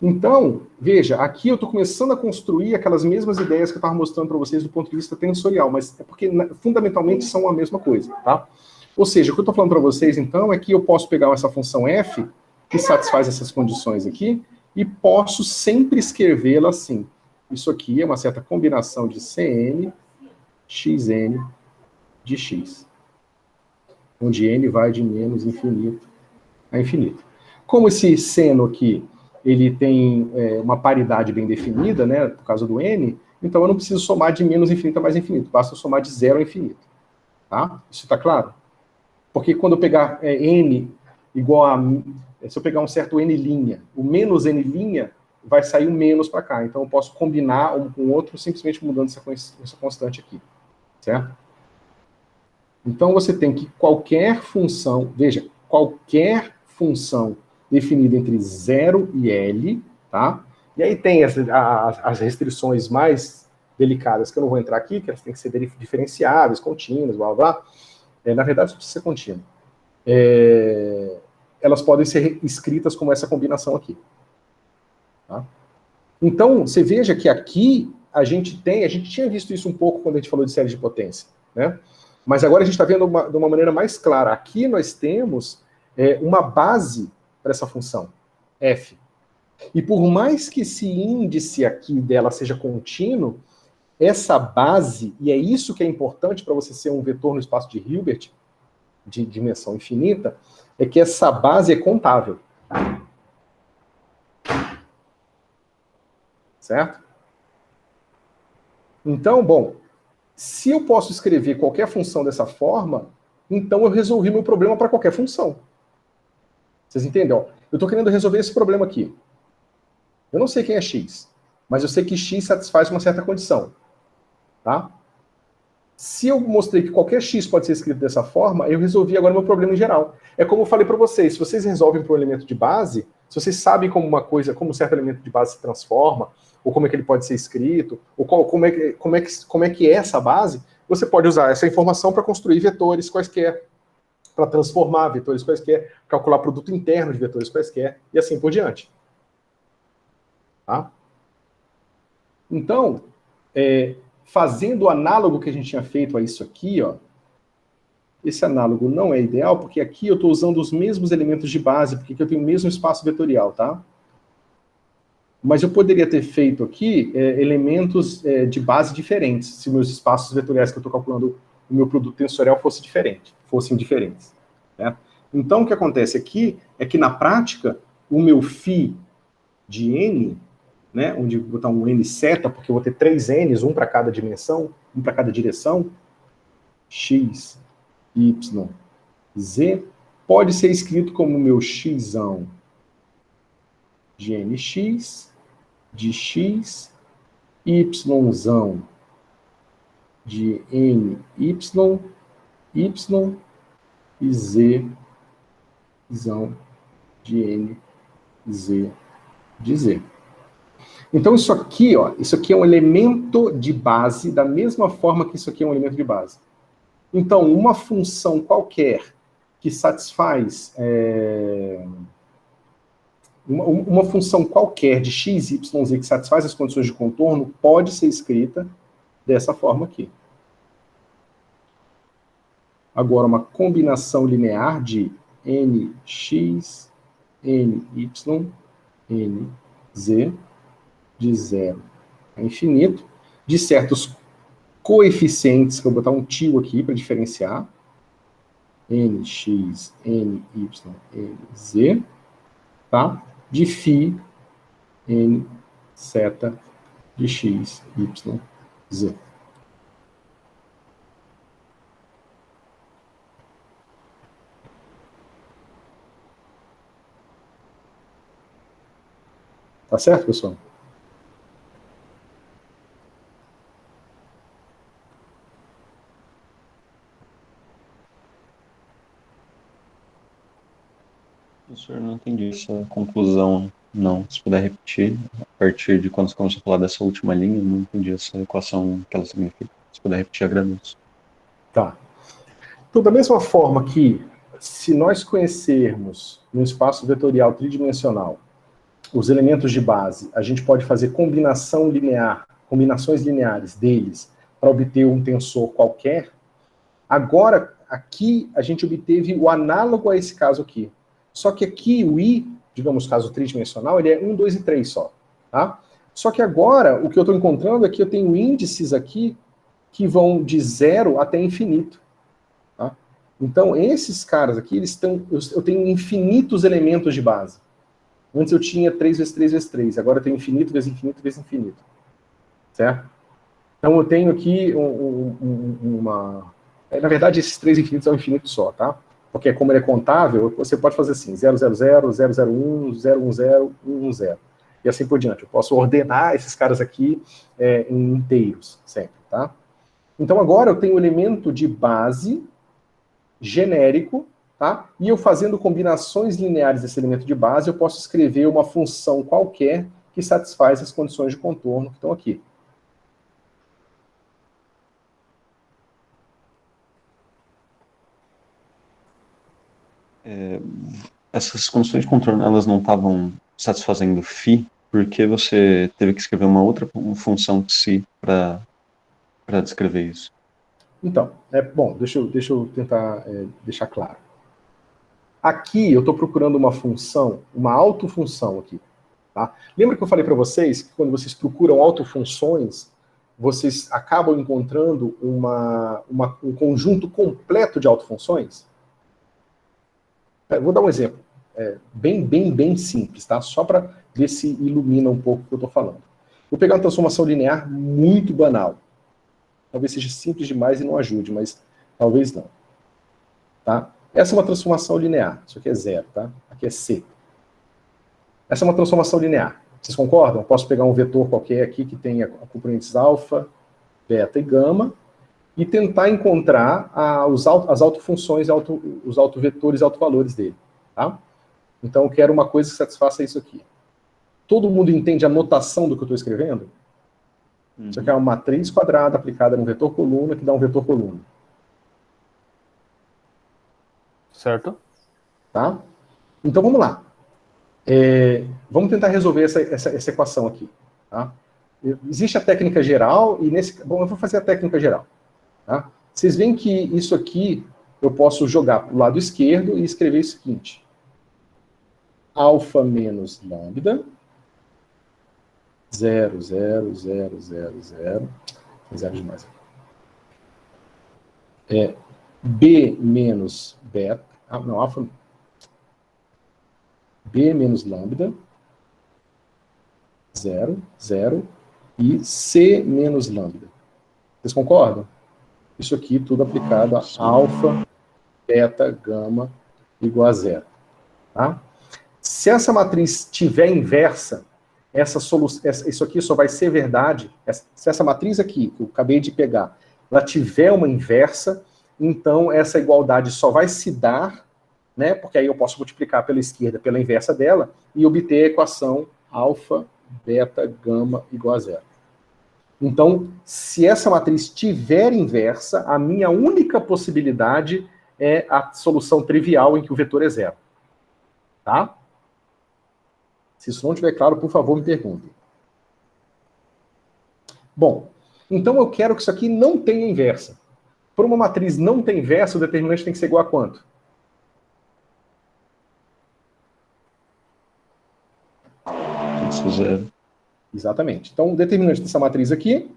Então, veja, aqui eu estou começando a construir aquelas mesmas ideias que eu estava mostrando para vocês do ponto de vista tensorial, mas é porque fundamentalmente são a mesma coisa, tá? Ou seja, o que eu estou falando para vocês, então, é que eu posso pegar essa função f, que satisfaz essas condições aqui, e posso sempre escrevê-la assim. Isso aqui é uma certa combinação de Cn, xn de x, onde n vai de menos infinito a infinito. Como esse seno aqui ele tem uma paridade bem definida, né, por causa do n, então eu não preciso somar de menos infinito a mais infinito, basta somar de 0 a infinito. Tá? Isso está claro? Porque quando eu pegar n igual a... Se eu pegar um certo n', o menos n', vai sair o menos para cá. Então eu posso combinar um com o outro simplesmente mudando essa constante aqui. Certo? Então você tem que qualquer função... Veja, qualquer função definida entre 0 e L, tá? E aí tem as restrições mais delicadas, que eu não vou entrar aqui, que elas têm que ser diferenciáveis, contínuas, blá, blá. Na verdade, isso precisa ser contínuo. Elas podem ser escritas como essa combinação aqui. Tá? Então, você veja que aqui a gente tinha visto isso um pouco quando a gente falou de série de potência, né? Mas agora a gente está vendo de uma maneira mais clara. Aqui nós temos uma base para essa função, f. E por mais que esse índice aqui dela seja contínuo, essa base, e é isso que é importante para você ser um vetor no espaço de Hilbert, de dimensão infinita, é que essa base é contável. Certo? Então, bom, se eu posso escrever qualquer função dessa forma, então eu resolvi meu problema para qualquer função. Vocês entendem? Ó, eu estou querendo resolver esse problema aqui. Eu não sei quem é x, mas eu sei que x satisfaz uma certa condição. Tá? Se eu mostrei que qualquer x pode ser escrito dessa forma, eu resolvi agora meu problema em geral. É como eu falei para vocês, se vocês resolvem para um elemento de base, se vocês sabem como um certo elemento de base se transforma, ou como é que ele pode ser escrito, ou como é que é essa base, você pode usar essa informação para construir vetores quaisquer, para transformar vetores quaisquer, calcular produto interno de vetores quaisquer, e assim por diante. Tá? Então, fazendo o análogo que a gente tinha feito a isso aqui, ó, esse análogo não é ideal, porque aqui eu estou usando os mesmos elementos de base, porque aqui eu tenho o mesmo espaço vetorial, tá? Mas eu poderia ter feito aqui elementos de base diferentes, se meus espaços vetoriais que eu estou calculando o meu produto tensorial fossem diferentes. Né? Então, o que acontece aqui é que, na prática, o meu φ de n, né, onde eu vou botar um n seta, porque eu vou ter 3 n's, um para cada dimensão, um para cada direção, x, y, z, pode ser escrito como meu xão de nx, de x, yzão de ny, y, e zão de n, z de z. Então isso aqui, ó, isso aqui é um elemento de base, da mesma forma que isso aqui é um elemento de base. Então, uma função qualquer que satisfaz... uma função qualquer de x, y, z que satisfaz as condições de contorno pode ser escrita dessa forma aqui. Agora, uma combinação linear de nx, ny, nz, de 0 a infinito, de certos coeficientes, que eu vou botar um tio aqui para diferenciar, nx, ny, nz, tá? De φ, n, seta, de x, y, z. Tá certo, pessoal? Professor, não entendi essa conclusão, não. Se puder repetir, a partir de quando você começou a falar dessa última linha, não entendi essa equação que ela significa. Se puder repetir, agradeço. Tá. Então, da mesma forma que, se nós conhecermos no espaço vetorial tridimensional os elementos de base, a gente pode fazer combinação linear, combinações lineares deles para obter um tensor qualquer, agora, aqui, a gente obteve o análogo a esse caso aqui. Só que aqui o i, digamos, caso tridimensional, ele é 1, 2 e 3 só. Tá? Só que agora, o que eu estou encontrando é que eu tenho índices aqui que vão de 0 até infinito. Tá? Então, esses caras aqui, eu tenho infinitos elementos de base. Antes eu tinha 3 vezes 3 vezes 3, agora eu tenho infinito vezes infinito vezes infinito. Certo? Então eu tenho aqui na verdade, esses 3 infinitos é um infinito só, tá? Porque como ele é contável, você pode fazer assim, 000, 001, 010, 110. E assim por diante. Eu posso ordenar esses caras aqui em inteiros, sempre, tá? Então agora eu tenho um elemento de base genérico, tá? E eu fazendo combinações lineares desse elemento de base, eu posso escrever uma função qualquer que satisfaz as condições de contorno que estão aqui. Essas condições de contorno, elas não estavam satisfazendo φ, porque você teve que escrever uma outra função psi para descrever isso. Então, bom, deixa eu tentar deixar claro. Aqui eu estou procurando uma função, uma autofunção aqui. Tá? Lembra que eu falei para vocês que quando vocês procuram autofunções, vocês acabam encontrando um conjunto completo de autofunções? Vou dar um exemplo, bem simples, tá? Só para ver se ilumina um pouco o que eu estou falando. Vou pegar uma transformação linear muito banal. Talvez seja simples demais e não ajude, mas talvez não. Tá? Essa é uma transformação linear. Isso aqui é 0, tá? Aqui é C. Essa é uma transformação linear. Vocês concordam? Eu posso pegar um vetor qualquer aqui que tenha componentes alfa, beta e gama e tentar encontrar as autofunções, os autovetores e autovalores dele. Tá? Então eu quero uma coisa que satisfaça isso aqui. Todo mundo entende a notação do que eu estou escrevendo? Isso aqui é uma matriz quadrada aplicada num vetor coluna que dá um vetor coluna. Certo? Tá? Então vamos lá. Vamos tentar resolver essa equação aqui. Tá? Existe a técnica geral e bom, eu vou fazer a técnica geral. Tá? Vocês veem que isso aqui eu posso jogar para o lado esquerdo e escrever o seguinte. Alfa menos lambda 0, 0, 0, 0, 0. Zero demais. B menos beta. Não, alfa. B menos lambda. 0, 0. E C menos lambda. Vocês concordam? Isso aqui tudo aplicado a alfa, beta, gama igual a 0. Tá? Se essa matriz tiver inversa, isso aqui só vai ser verdade. Se essa matriz aqui, que eu acabei de pegar, ela tiver uma inversa, então essa igualdade só vai se dar, né, porque aí eu posso multiplicar pela esquerda pela inversa dela e obter a equação alfa, beta, gama igual a 0. Então, se essa matriz tiver inversa, a minha única possibilidade é a solução trivial em que o vetor é 0. Tá? Se isso não estiver claro, por favor, me perguntem. Bom, então eu quero que isso aqui não tenha inversa. Para uma matriz não ter inversa, o determinante tem que ser igual a quanto? Isso, 0. Exatamente. Então, o determinante dessa matriz aqui,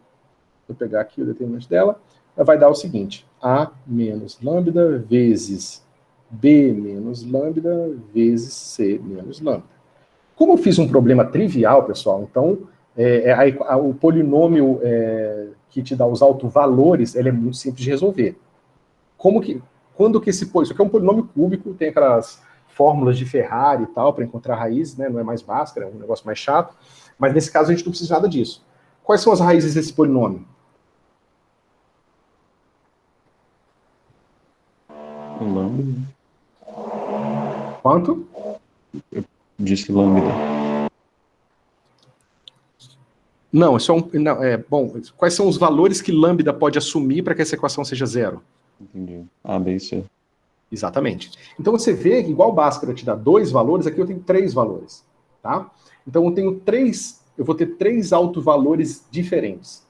vou pegar aqui o determinante dela, vai dar o seguinte. A menos lambda vezes B menos lambda vezes C menos lambda. Como eu fiz um problema trivial, pessoal, então o polinômio que te dá os autovalores, ele é muito simples de resolver. Isso aqui é um polinômio cúbico, tem aquelas fórmulas de Ferrari e tal, para encontrar raízes, né? Não é mais Bhaskara, é um negócio mais chato, mas nesse caso a gente não precisa nada disso. Quais são as raízes desse polinômio? Lambda. Quanto? Disse lambda. Não, isso bom, quais são os valores que lambda pode assumir para que essa equação seja 0? Entendi. A, B e C. Exatamente. Então você vê que igual Bhaskara te dá 2 valores, aqui eu tenho 3 valores. Tá? Então eu vou ter 3 autovalores diferentes.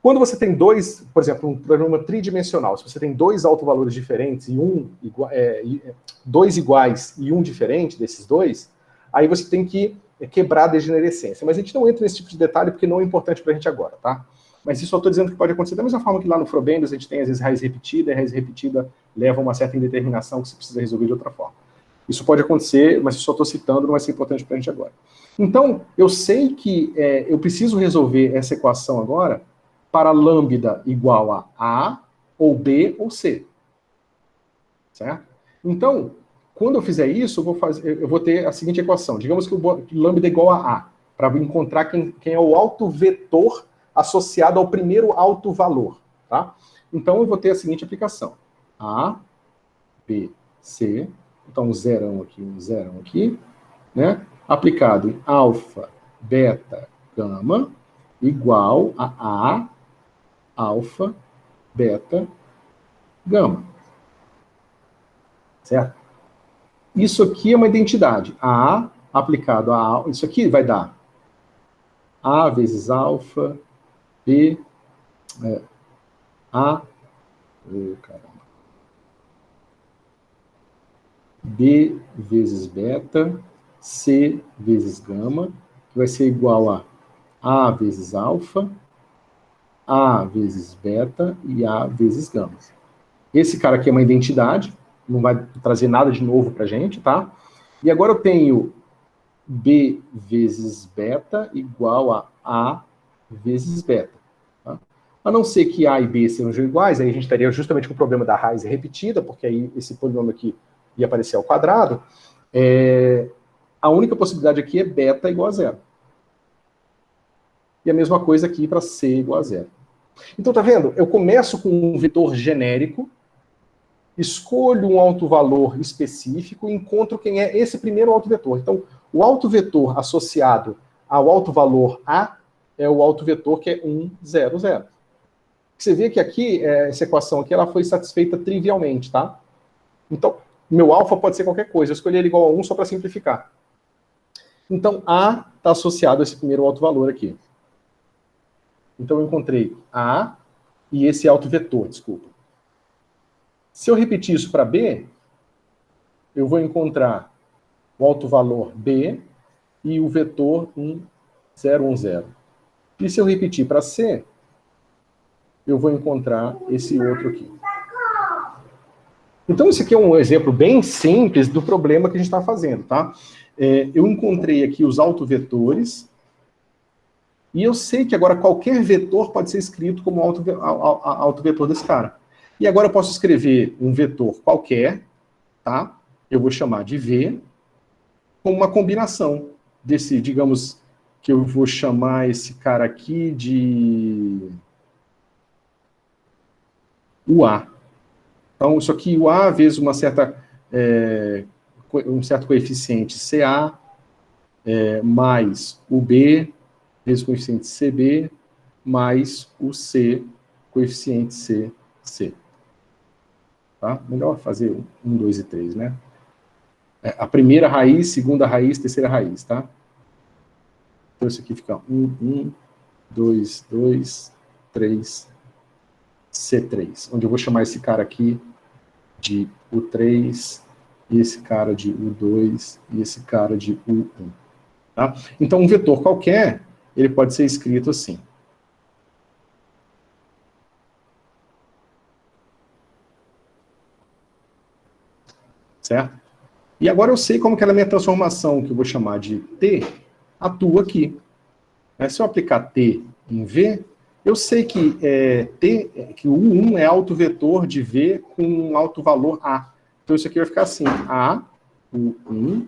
Quando você tem por exemplo, um problema tridimensional, se você tem 2 autovalores diferentes e 2 iguais e um diferente desses 2, aí você tem que quebrar a degenerescência. Mas a gente não entra nesse tipo de detalhe porque não é importante para a gente agora, tá? Mas isso eu estou dizendo que pode acontecer da mesma forma que lá no Frobenius a gente tem às vezes raiz repetida, e a raiz repetida leva a uma certa indeterminação que você precisa resolver de outra forma. Isso pode acontecer, mas eu só estou citando, não vai ser importante para a gente agora. Então, eu sei que eu preciso resolver essa equação agora para lambda igual a A, ou B, ou C. Certo? Então, quando eu fizer isso, eu vou ter a seguinte equação. Digamos que lambda é igual a A, para encontrar quem é o autovetor associado ao primeiro autovalor. Tá? Então, eu vou ter a seguinte aplicação. A, B, C. Então, um zerão aqui, né? Aplicado em alfa, beta, gama, igual a A, alfa, beta, gama. Certo? Isso aqui é uma identidade. A aplicado a isso aqui vai dar A vezes alfa, B, A, caramba, B vezes beta, C vezes gama, que vai ser igual a vezes alfa, A vezes beta e A vezes gama. Esse cara aqui é uma identidade, não vai trazer nada de novo para a gente, tá? E agora eu tenho B vezes beta igual a vezes beta. Tá? A não ser que A e B sejam iguais, aí a gente estaria justamente com o problema da raiz repetida, porque aí esse polinômio aqui ia aparecer ao quadrado. A única possibilidade aqui é beta igual a zero. E a mesma coisa aqui para C igual a zero. Então, tá vendo? Eu começo com um vetor genérico, escolho um autovalor específico e encontro quem é esse primeiro autovetor. Então, o autovetor associado ao autovalor A é o autovetor que é 1, 0, 0. Você vê que aqui, essa equação aqui, ela foi satisfeita trivialmente, tá? Então, meu alfa pode ser qualquer coisa. Eu escolhi ele igual a 1 só para simplificar. Então, A está associado a esse primeiro autovalor aqui. Então, eu encontrei A e esse autovetor, desculpa. Se eu repetir isso para B, eu vou encontrar o autovalor B e o vetor 1, 0, 1, 0. E se eu repetir para C, eu vou encontrar esse outro aqui. Então, esse aqui é um exemplo bem simples do problema que a gente está fazendo, tá? Eu encontrei aqui os autovetores, e eu sei que agora qualquer vetor pode ser escrito como autovetor desse cara. E agora eu posso escrever um vetor qualquer, tá? Eu vou chamar de V, com uma combinação desse, digamos, que eu vou chamar esse cara aqui de UA. Então, isso aqui, UA vezes um certo coeficiente CA, mais o B, vezes o coeficiente CB, mais o C, coeficiente CC. Tá? Melhor fazer 1, 2 e 3, né? A primeira raiz, segunda raiz, terceira raiz, tá? Então isso aqui fica 1, 2, 2, 3, C3. Onde eu vou chamar esse cara aqui de U3, e esse cara de U2, e esse cara de U1. Tá? Então um vetor qualquer, ele pode ser escrito assim. Certo? E agora eu sei como que a minha transformação, que eu vou chamar de T, atua aqui. Se eu aplicar T em V, eu sei que que o U1 é autovetor de V com um autovalor A. Então isso aqui vai ficar assim, A, U1,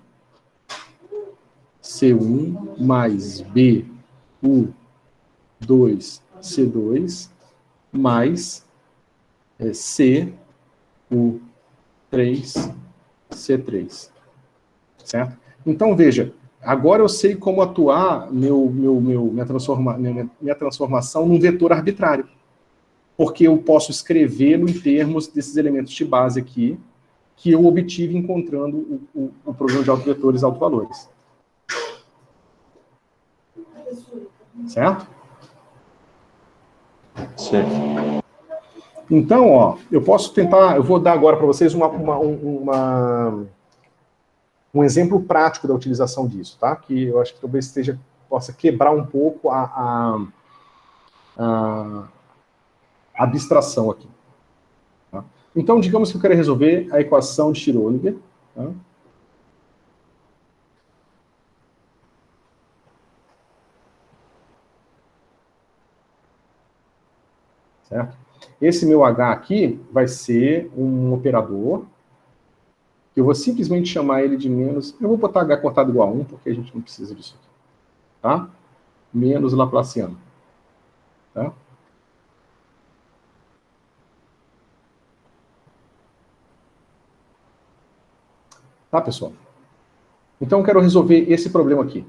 C1, mais B, U2, C2, mais C, U3, C3. Certo? Então, veja, agora eu sei como atuar minha transformação num vetor arbitrário. Porque eu posso escrevê-lo em termos desses elementos de base aqui, que eu obtive encontrando o problema de autovetores autovalores. Certo? Certo. Então, ó, eu posso tentar, eu vou dar agora para vocês um exemplo prático da utilização disso, tá? Que eu acho que talvez possa quebrar um pouco a abstração aqui. Tá? Então, digamos que eu quero resolver a equação de Schrödinger, tá? certo? Esse meu H aqui vai ser um operador, que eu vou simplesmente chamar ele de menos, eu vou botar H cortado igual a 1, porque a gente não precisa disso aqui, tá? Menos Laplaciano, tá? Tá, pessoal? Então, eu quero resolver esse problema aqui.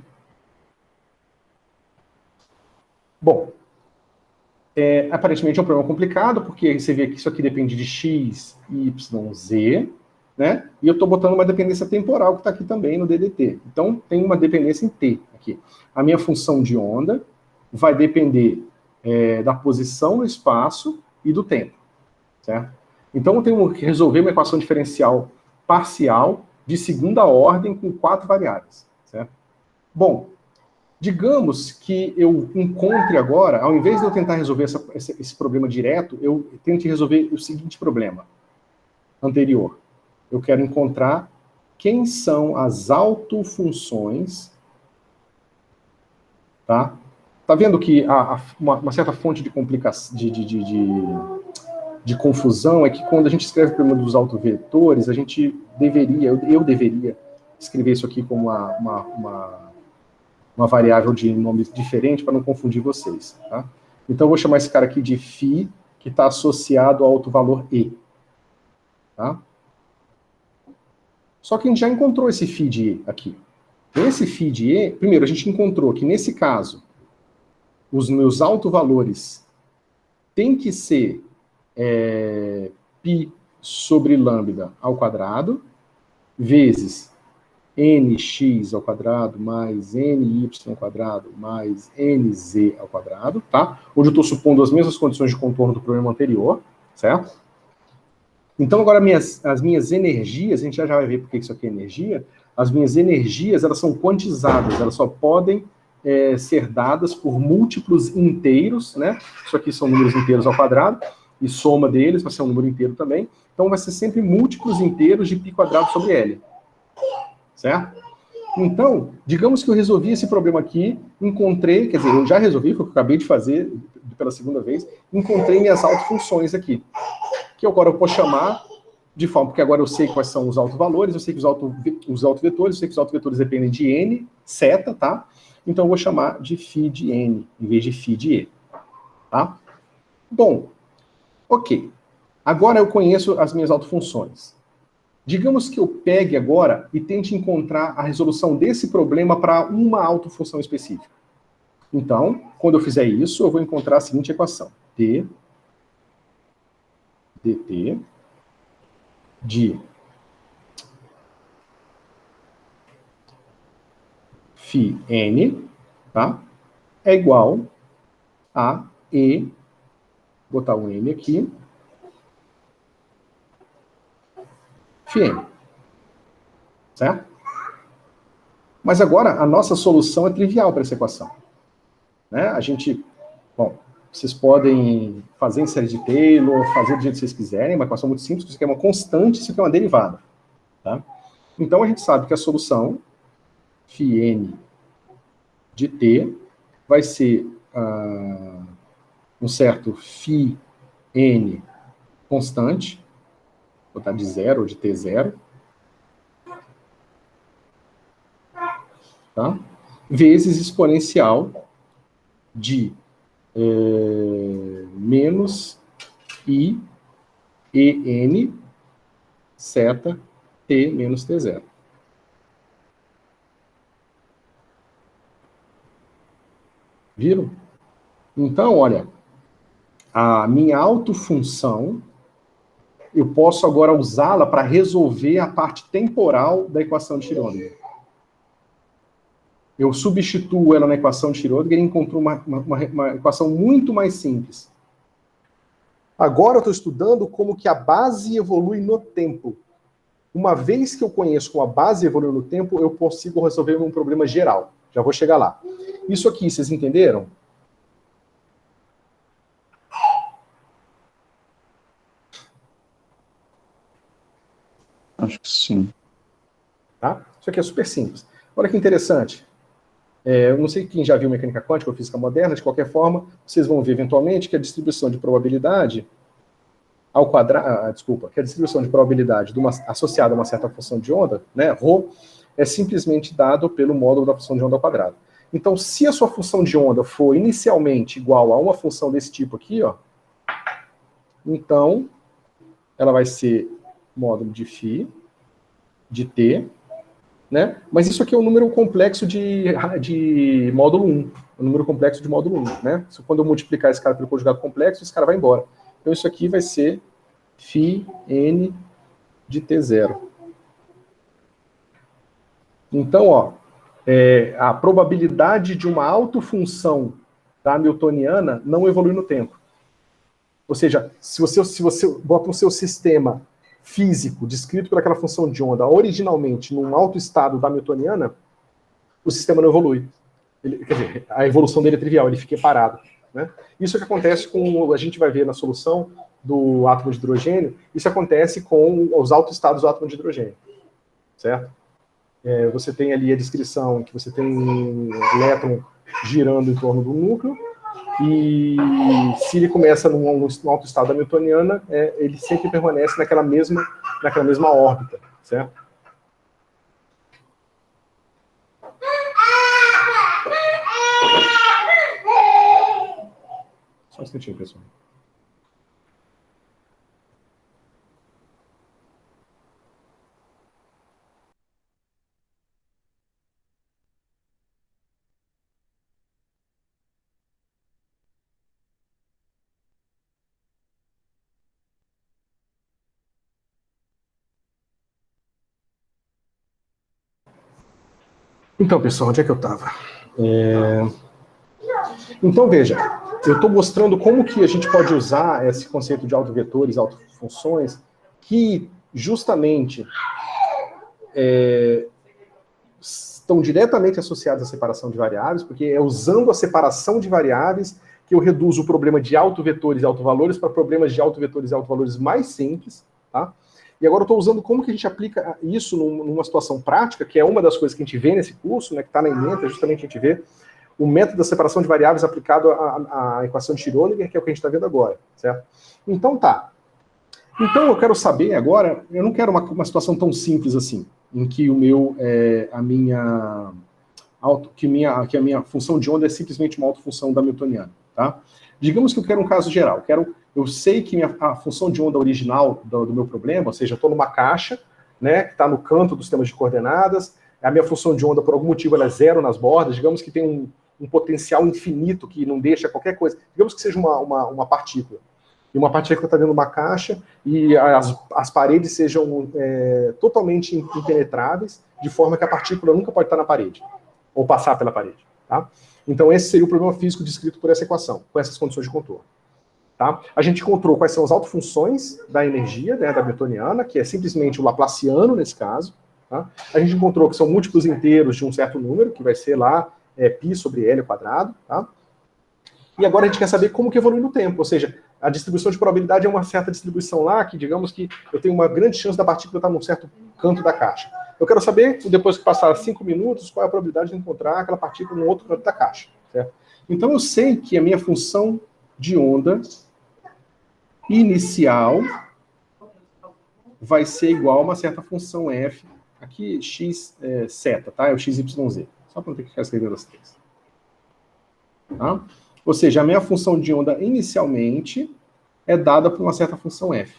Bom, aparentemente é um problema complicado, porque você vê que isso aqui depende de x, y, z, né? E eu estou botando uma dependência temporal que está aqui também no DDT. Então, tem uma dependência em t aqui. A minha função de onda vai depender da posição no espaço e do tempo, certo? Então, eu tenho que resolver uma equação diferencial parcial de segunda ordem com 4 variáveis, certo? Bom, digamos que eu encontre agora, ao invés de eu tentar resolver esse problema direto, eu tento resolver o seguinte problema anterior. Eu quero encontrar quem são as autofunções, tá? Tá vendo que uma certa fonte de complicação, de confusão é que quando a gente escreve o problema dos autovetores, a gente deveria, eu deveria escrever isso aqui como uma variável de nome diferente para não confundir vocês, tá? Então eu vou chamar esse cara aqui de φ, que está associado ao autovalor E, tá? Só que a gente já encontrou esse φ de E aqui. Esse φ de E, primeiro, a gente encontrou que nesse caso, os meus autovalores têm que ser π sobre lambda ao quadrado, vezes nx ao quadrado mais ny ao quadrado mais nz ao quadrado, tá? Onde eu estou supondo as mesmas condições de contorno do problema anterior, certo? Então, agora, as minhas energias, a gente já vai ver porque isso aqui é energia, as minhas energias, elas são quantizadas, elas só podem ser dadas por múltiplos inteiros, né? Isso aqui são números inteiros ao quadrado, e soma deles vai ser um número inteiro também. Então, vai ser sempre múltiplos inteiros de π quadrado sobre L. Certo? Então, digamos que eu resolvi esse problema aqui, encontrei, quer dizer, eu já resolvi, foi o que eu acabei de fazer pela segunda vez, encontrei minhas autofunções aqui, que agora eu vou chamar de forma, porque agora eu sei quais são os autovalores, eu sei que os autovetores, eu sei que os autovetores dependem de n, seta, tá? Então eu vou chamar de φ de n, em vez de φ de e, tá? Bom, ok. Agora eu conheço as minhas autofunções. Digamos que eu pegue agora e tente encontrar a resolução desse problema para uma autofunção específica. Então, quando eu fizer isso, eu vou encontrar a seguinte equação. T dt de φ n, tá? É igual a E, vou botar um N aqui, φm. Certo? Mas agora, a nossa solução é trivial para essa equação. Né? A gente, bom, vocês podem fazer em série de Taylor, fazer do jeito que vocês quiserem, uma equação muito simples, isso aqui é uma constante, isso aqui é uma derivada. Tá? Então, a gente sabe que a solução, φn de t, vai ser um certo φn constante, vou botar de 0 ou de t0, tá? Vezes exponencial de menos i en seta t menos t0. Viram? Então, olha, a minha autofunção, eu posso agora usá-la para resolver a parte temporal da equação de Schrödinger. Eu substituo ela na equação de Schrödinger e encontro uma equação muito mais simples. Agora eu estou estudando como que a base evolui no tempo. Uma vez que eu conheço como a base evolui no tempo, eu consigo resolver um problema geral. Já vou chegar lá. Isso aqui, vocês entenderam? Acho que sim. Tá? Isso aqui é super simples. Olha que interessante. Eu não sei quem já viu mecânica quântica ou física moderna, de qualquer forma, vocês vão ver eventualmente que a distribuição de probabilidade ao quadrado, que a distribuição de probabilidade associada a uma certa função de onda, né, ρ, é simplesmente dado pelo módulo da função de onda ao quadrado. Então, se a sua função de onda for inicialmente igual a uma função desse tipo aqui, ó, então ela vai ser módulo de φ, de t, né? Mas isso aqui é um número complexo de módulo 1. Um número complexo de módulo 1, né? Quando eu multiplicar esse cara pelo conjugado complexo, esse cara vai embora. Então isso aqui vai ser φ n de t0. Então, ó, a probabilidade de uma autofunção da hamiltoniana não evolui no tempo. Ou seja, se você bota o seu sistema físico descrito por aquela função de onda originalmente num alto estado da hamiltoniana, o sistema não evolui. Quer dizer, a evolução dele é trivial, ele fica parado. Né? Isso que acontece com, a gente vai ver na solução do átomo de hidrogênio, isso acontece com os altos estados do átomo de hidrogênio. Certo? Você tem ali a descrição que você tem um elétron girando em torno do núcleo, e se ele começa no alto estado da hamiltoniana, ele sempre permanece naquela mesma órbita, certo? Só um instantinho, pessoal. Então, pessoal, onde é que eu estava? Então, veja, eu estou mostrando como que a gente pode usar esse conceito de autovetores, autofunções, que justamente estão diretamente associados à separação de variáveis, porque é usando a separação de variáveis que eu reduzo o problema de autovetores e autovalores para problemas de autovetores e autovalores mais simples, tá? E agora eu estou usando como que a gente aplica isso numa situação prática, que é uma das coisas que a gente vê nesse curso, né, que está na ementa, justamente a gente vê o método da separação de variáveis aplicado à equação de Schrödinger, que é o que a gente está vendo agora, certo? Então tá. Então eu quero saber agora, eu não quero uma situação tão simples assim, em que a minha função de onda é simplesmente uma autofunção da hamiltoniana, tá? Digamos que eu quero um caso geral, eu sei que a função de onda original do meu problema, ou seja, eu estou numa caixa, né, que está no canto dos sistemas de coordenadas, a minha função de onda, por algum motivo, ela é zero nas bordas, digamos que tem um potencial infinito que não deixa qualquer coisa, digamos que seja uma partícula, e uma partícula está dentro de uma caixa, e as paredes sejam totalmente impenetráveis, de forma que a partícula nunca pode estar na parede, ou passar pela parede, tá? Então esse seria o problema físico descrito por essa equação, com essas condições de contorno. Tá? A gente encontrou quais são as autofunções da energia, né, da hamiltoniana, que é simplesmente o laplaciano nesse caso. Tá? A gente encontrou que são múltiplos inteiros de um certo número, que vai ser lá π sobre L ao quadrado. Tá? E agora a gente quer saber como que evolui no tempo, ou seja, a distribuição de probabilidade é uma certa distribuição lá, que digamos que eu tenho uma grande chance da partícula estar num certo canto da caixa. Eu quero saber, depois que passar 5 minutos, qual é a probabilidade de encontrar aquela partícula no outro canto da caixa. Certo? Então eu sei que a minha função de onda inicial vai ser igual a uma certa função f, aqui x seta, tá? É o xyz. Só para não ter que ficar escrevendo as três. Tá? Ou seja, a minha função de onda inicialmente é dada por uma certa função f.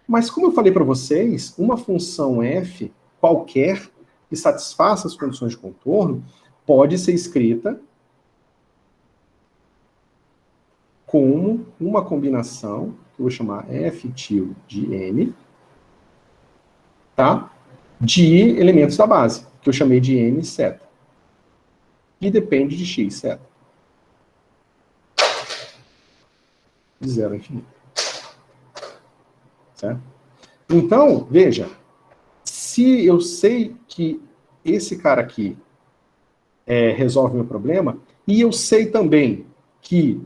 Mas como eu falei para vocês, uma função f qualquer que satisfaça as condições de contorno pode ser escrita como uma combinação, que eu vou chamar f tilde de n, tá? De elementos da base, que eu chamei de n seta. E depende de x seta. De 0 a infinito. Certo? Então, veja, se eu sei que esse cara aqui resolve o meu problema, e eu sei também que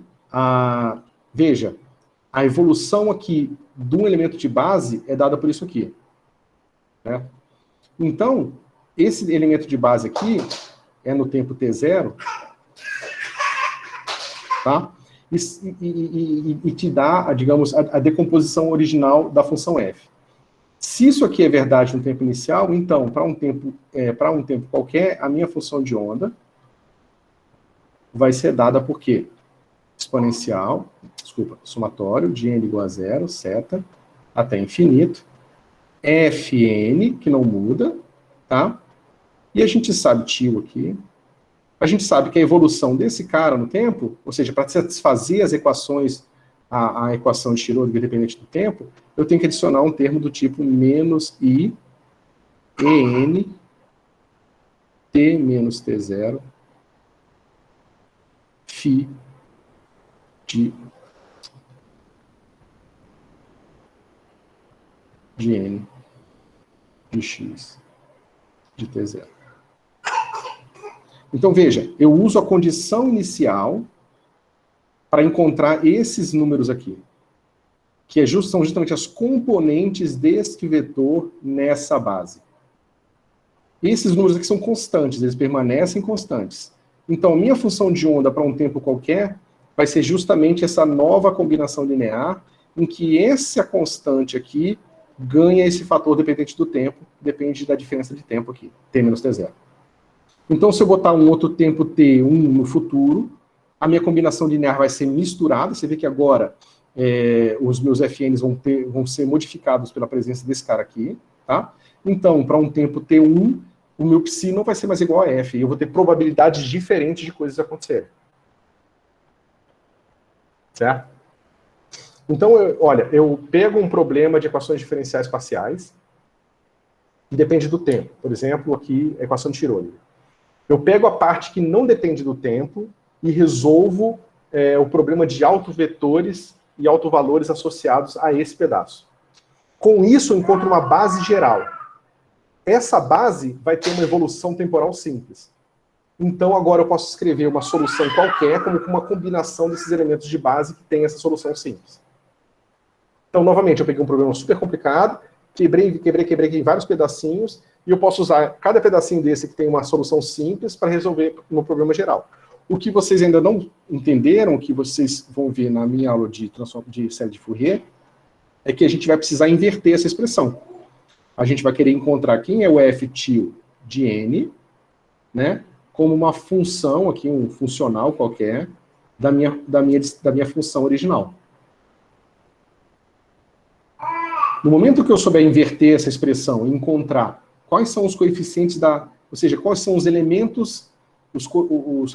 veja, a evolução aqui de um elemento de base é dada por isso aqui. Né? Então, esse elemento de base aqui é no tempo t0, tá? E te dá, digamos, a decomposição original da função f. Se isso aqui é verdade no tempo inicial, então, para um tempo qualquer, a minha função de onda vai ser dada por quê? Somatório de n igual a 0, seta, até infinito, fn, que não muda, tá? E a gente sabe, aqui, a gente sabe que a evolução desse cara no tempo, ou seja, para satisfazer as equações, a equação de Schrödinger independente do tempo, eu tenho que adicionar um termo do tipo menos i en t menos t0 φ de n de x de t0. Então, veja, eu uso a condição inicial para encontrar esses números aqui, que são justamente as componentes deste vetor nessa base. Esses números aqui são constantes, eles permanecem constantes. Então, minha função de onda para um tempo qualquer vai ser justamente essa nova combinação linear, em que essa constante aqui ganha esse fator dependente do tempo, depende da diferença de tempo aqui, t menos t0. Então, se eu botar um outro tempo t1 no futuro, a minha combinação linear vai ser misturada. Você vê que agora os meus fn's vão ser modificados pela presença desse cara aqui, tá? Então, para um tempo t1, o meu psi não vai ser mais igual a f, e eu vou ter probabilidades diferentes de coisas acontecerem. Certo? Então, olha, eu pego um problema de equações diferenciais parciais, que depende do tempo. Por exemplo, aqui, a equação de Schrödinger. Eu pego a parte que não depende do tempo e resolvo o problema de autovetores e autovalores associados a esse pedaço. Com isso, eu encontro uma base geral. Essa base vai ter uma evolução temporal simples. Então, agora eu posso escrever uma solução qualquer como uma combinação desses elementos de base que tem essa solução simples. Então, novamente, eu peguei um problema super complicado, quebrei em vários pedacinhos, e eu posso usar cada pedacinho desse que tem uma solução simples para resolver no problema geral. O que vocês ainda não entenderam, que vocês vão ver na minha aula de série de Fourier, é que a gente vai precisar inverter essa expressão. A gente vai querer encontrar quem é o f til de n, né, como uma função, aqui um funcional qualquer, da minha função original. No momento que eu souber inverter essa expressão e encontrar quais são os coeficientes ou seja, quais são os elementos,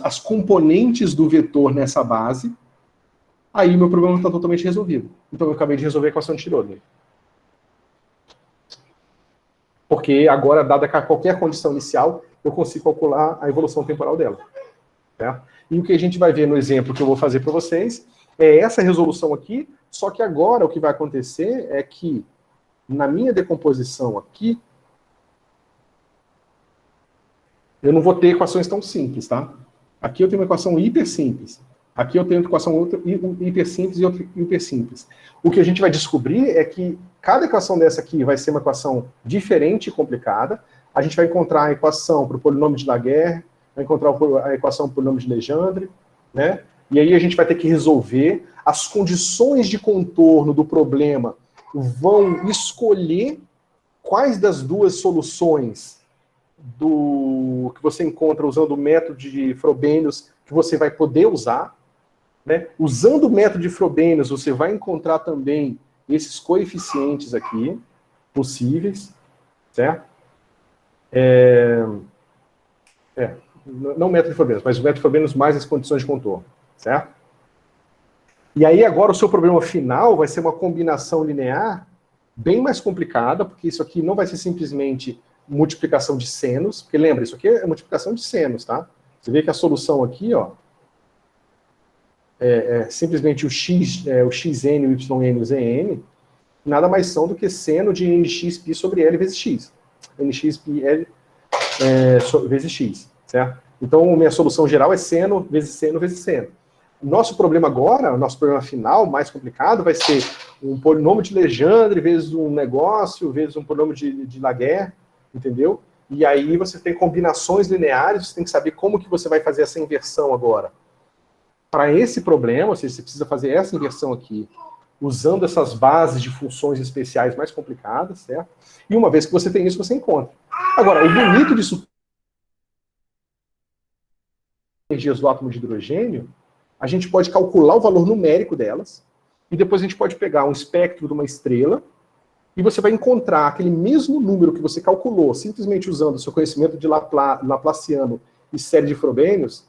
as componentes do vetor nessa base, aí meu problema está totalmente resolvido. Então eu acabei de resolver a equação de Schrödinger. Porque agora, dada qualquer condição inicial, eu consigo calcular a evolução temporal dela. Certo? E o que a gente vai ver no exemplo que eu vou fazer para vocês é essa resolução aqui, só que agora o que vai acontecer é que, na minha decomposição aqui, eu não vou ter equações tão simples, tá? Aqui eu tenho uma equação hiper simples. Aqui eu tenho uma equação hiper simples e outra hiper simples. O que a gente vai descobrir é que cada equação dessa aqui vai ser uma equação diferente e complicada. A gente vai encontrar a equação para o polinômio de Laguerre, vai encontrar a equação para o polinômio de Legendre, né? E aí a gente vai ter que resolver. As condições de contorno do problema vão escolher quais das duas soluções que você encontra usando o método de Frobenius que você vai poder usar. Né? Usando o método de Frobenius, você vai encontrar também esses coeficientes aqui, possíveis, certo? Não o método de Frobenius, mas o método de Frobenius mais as condições de contorno, certo? E aí agora o seu problema final vai ser uma combinação linear bem mais complicada, porque isso aqui não vai ser simplesmente multiplicação de senos, porque lembra, isso aqui é multiplicação de senos, tá? Você vê que a solução aqui, ó, simplesmente o xn, o yn, o yn e o zn, nada mais são do que seno de nx π sobre L vezes x. Nx π L vezes x, certo? Então, minha solução geral é seno vezes seno vezes seno. Nosso problema agora, o nosso problema final, mais complicado, vai ser um polinômio de Legendre vezes um negócio, vezes um polinômio de Laguerre, entendeu? e aí você tem combinações lineares, você tem que saber como que você vai fazer essa inversão agora. Para esse problema, ou seja, você precisa fazer essa inversão aqui, usando essas bases de funções especiais mais complicadas, certo? E uma vez que você tem isso, você encontra. Agora, o bonito disso, energias do átomo de hidrogênio, a gente pode calcular o valor numérico delas, e depois a gente pode pegar um espectro de uma estrela, e você vai encontrar aquele mesmo número que você calculou, simplesmente usando o seu conhecimento de Laplaciano e série de Frobenius,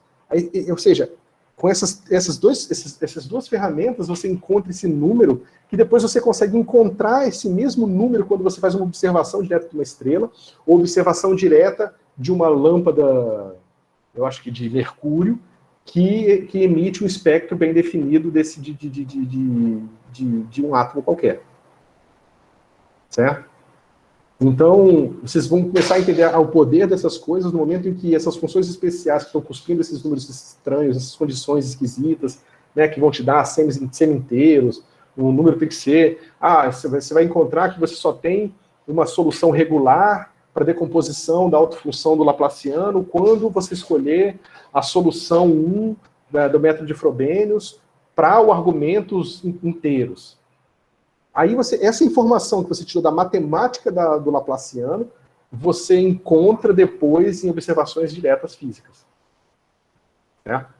ou seja, com essas duas ferramentas, você encontra esse número, que depois você consegue encontrar esse mesmo número quando você faz uma observação direta de uma estrela, ou observação direta de uma lâmpada, eu acho que de mercúrio, que emite um espectro bem definido de um átomo qualquer. Certo? Então, vocês vão começar a entender o poder dessas coisas no momento em que essas funções especiais que estão cuspindo esses números estranhos, essas condições esquisitas, né, que vão te dar semi-inteiros, o número tem que ser... você vai encontrar que você só tem uma solução regular para decomposição da autofunção do Laplaciano quando você escolher a solução 1 do método de Frobenius para os argumentos inteiros. Aí essa informação que você tirou da matemática do Laplaciano, você encontra depois em observações diretas físicas. Certo?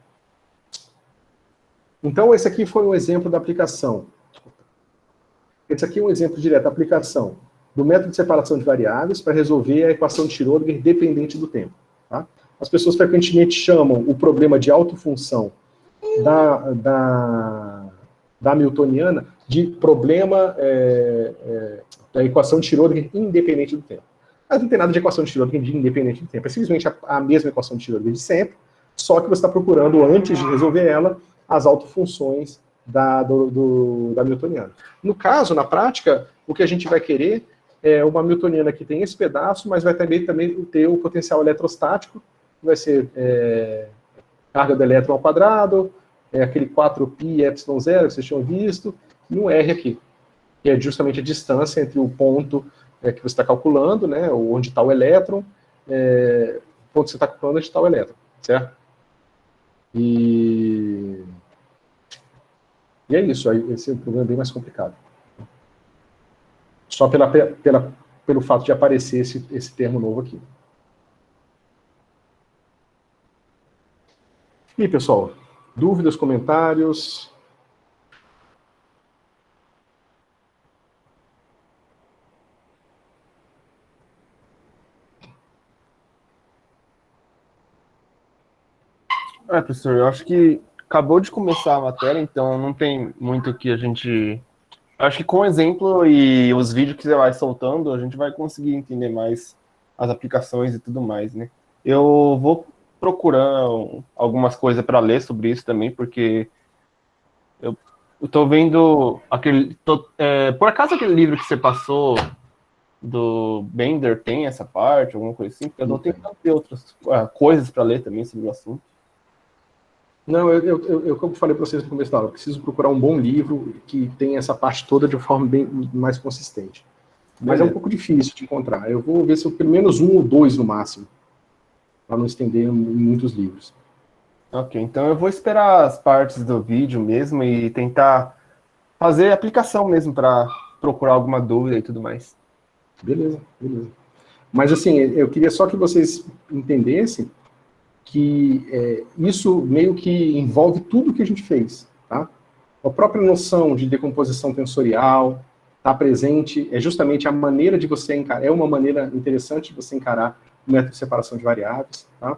Então, esse aqui foi um exemplo da aplicação. Esse aqui é um exemplo direto da aplicação do método de separação de variáveis para resolver a equação de Schrödinger dependente do tempo. Tá? As pessoas frequentemente chamam o problema de autofunção da Hamiltoniana de problema da equação de Schrödinger independente do tempo. Mas não tem nada de equação de Schrödinger de independente do tempo. É simplesmente a mesma equação de Schrödinger de sempre, só que você está procurando, antes de resolver ela, as autofunções da Hamiltoniana. No caso, na prática, o que a gente vai querer é uma Hamiltoniana que tem esse pedaço, mas vai também ter o potencial eletrostático, que vai ser carga do elétron ao quadrado, aquele 4π epsilon zero que vocês tinham visto, e um R aqui, que é justamente a distância entre o ponto que você está calculando, né, onde está o elétron, o ponto que você está calculando onde está o elétron, certo? E é isso, aí esse é um problema bem mais complicado. Só pelo fato de aparecer esse termo novo aqui. E aí, pessoal, dúvidas, comentários? Professor, eu acho que acabou de começar a matéria, então não tem muito que a gente... Acho que com o exemplo e os vídeos que você vai soltando, a gente vai conseguir entender mais as aplicações e tudo mais, né? Eu vou procurar algumas coisas para ler sobre isso também, porque eu tô vendo por acaso aquele livro que você passou do Bender tem essa parte, alguma coisa assim? Eu tô tentando ter outras coisas para ler também sobre o assunto. Não, como falei para vocês no começo da aula, eu preciso procurar um bom livro que tenha essa parte toda de forma bem mais consistente. Mas é um pouco difícil de encontrar. Eu vou ver se eu pelo menos 1 ou 2 no máximo, para não estender em muitos livros. Ok, então eu vou esperar as partes do vídeo mesmo e tentar fazer aplicação mesmo para procurar alguma dúvida e tudo mais. Beleza, beleza. Mas assim, eu queria só que vocês entendessem que isso meio que envolve tudo que a gente fez, tá? A própria noção de decomposição tensorial está presente, é justamente a maneira de você encarar, é uma maneira interessante de você encarar o método de separação de variáveis, tá?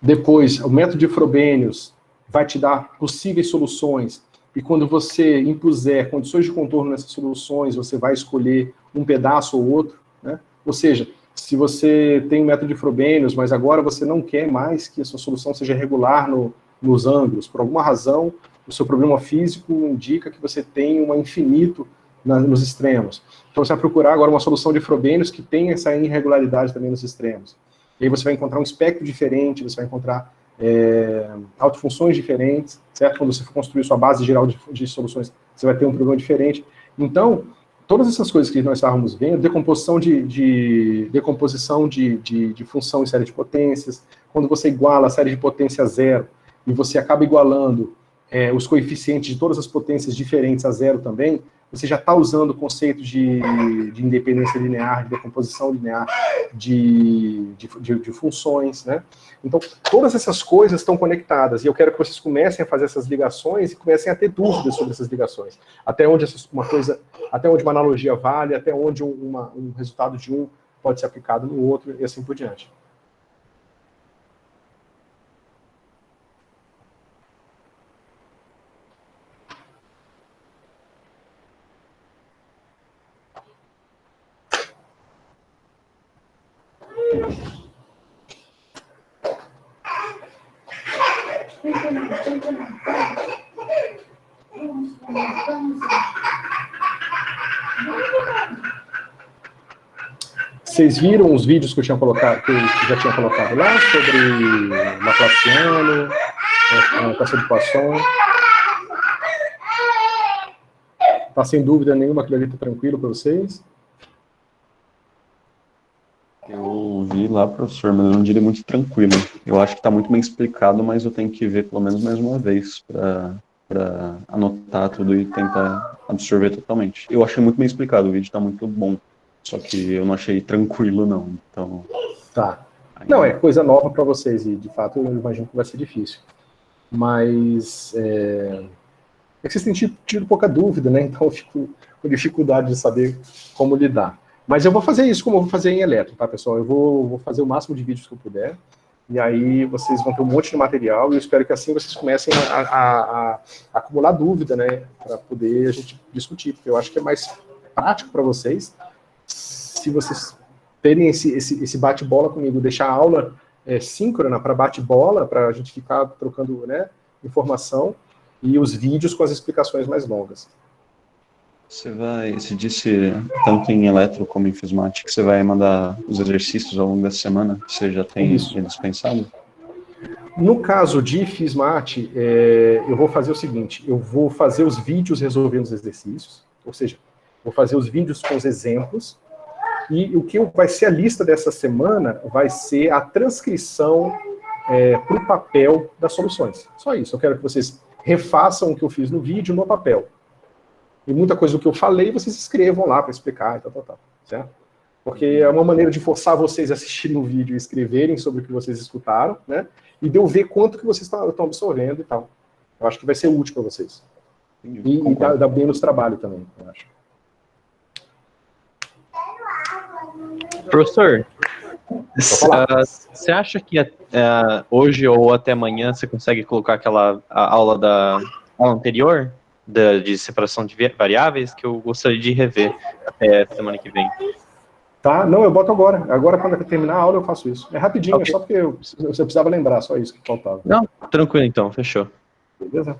Depois, o método de Frobenius vai te dar possíveis soluções, e quando você impuser condições de contorno nessas soluções, você vai escolher um pedaço ou outro, né? Ou seja, se você tem o método de Frobenius, mas agora você não quer mais que a sua solução seja regular nos ângulos, por alguma razão, o seu problema físico indica que você tem um infinito nos extremos. Então você vai procurar agora uma solução de Frobenius que tem essa irregularidade também nos extremos. E aí você vai encontrar um espectro diferente, você vai encontrar autofunções diferentes, certo? Quando você for construir sua base geral de soluções, você vai ter um problema diferente. Então, todas essas coisas que nós estávamos vendo, decomposição de função em série de potências, quando você iguala a série de potência a zero, e você acaba igualando os coeficientes de todas as potências diferentes a zero também, você já está usando o conceito de independência linear, de decomposição linear de funções, né? Então, todas essas coisas estão conectadas, e eu quero que vocês comecem a fazer essas ligações e comecem a ter dúvidas sobre essas ligações. Até onde uma analogia vale, até onde um resultado de um pode ser aplicado no outro, e assim por diante. Vocês viram os vídeos que eu tinha colocado, que eu já tinha colocado lá, sobre Laplaciano, a equação de Poisson? Tá sem dúvida nenhuma, aquilo ali tá tranquilo para vocês? Eu vi lá, professor, mas eu não diria muito tranquilo. Eu acho que está muito bem explicado, mas eu tenho que ver pelo menos mais uma vez para anotar tudo e tentar absorver totalmente. Eu achei muito bem explicado, o vídeo está muito bom, só que eu não achei tranquilo, não. Então, tá. Não, é coisa nova para vocês, e de fato eu imagino que vai ser difícil. Mas é que vocês têm tido pouca dúvida, né? Então eu fico com dificuldade de saber como lidar. Mas eu vou fazer isso como eu vou fazer em eletro, tá, pessoal? Eu vou fazer o máximo de vídeos que eu puder, e aí vocês vão ter um monte de material, e eu espero que assim vocês comecem a acumular dúvida, né, para poder a gente discutir, porque eu acho que é mais prático para vocês, se vocês terem esse bate-bola comigo, deixar a aula síncrona para bate-bola, para a gente ficar trocando, né, informação, e os vídeos com as explicações mais longas. Você disse, tanto em eletro como em Fismat, que você vai mandar os exercícios ao longo da semana? Você já tem isso dispensado? No caso de Fismat, eu vou fazer o seguinte, eu vou fazer os vídeos resolvendo os exercícios, ou seja, vou fazer os vídeos com os exemplos, e o que vai ser a lista dessa semana vai ser a transcrição para o papel das soluções. Só isso, eu quero que vocês refaçam o que eu fiz no vídeo no papel. E muita coisa do que eu falei, vocês escrevam lá para explicar e tal, certo? Porque é uma maneira de forçar vocês a assistirem o vídeo e escreverem sobre o que vocês escutaram, né? E de eu ver quanto que vocês estão absorvendo e tal. Eu acho que vai ser útil para vocês. E dá menos trabalho também, eu acho. Professor, você acha que hoje ou até amanhã você consegue colocar a aula da aula anterior? De separação de variáveis, que eu gostaria de rever até semana que vem. Tá, não, eu boto agora. Agora, quando eu terminar a aula, eu faço isso. É rapidinho, okay. É só porque você precisava lembrar, só isso que faltava. Não, tranquilo então, fechou. Beleza?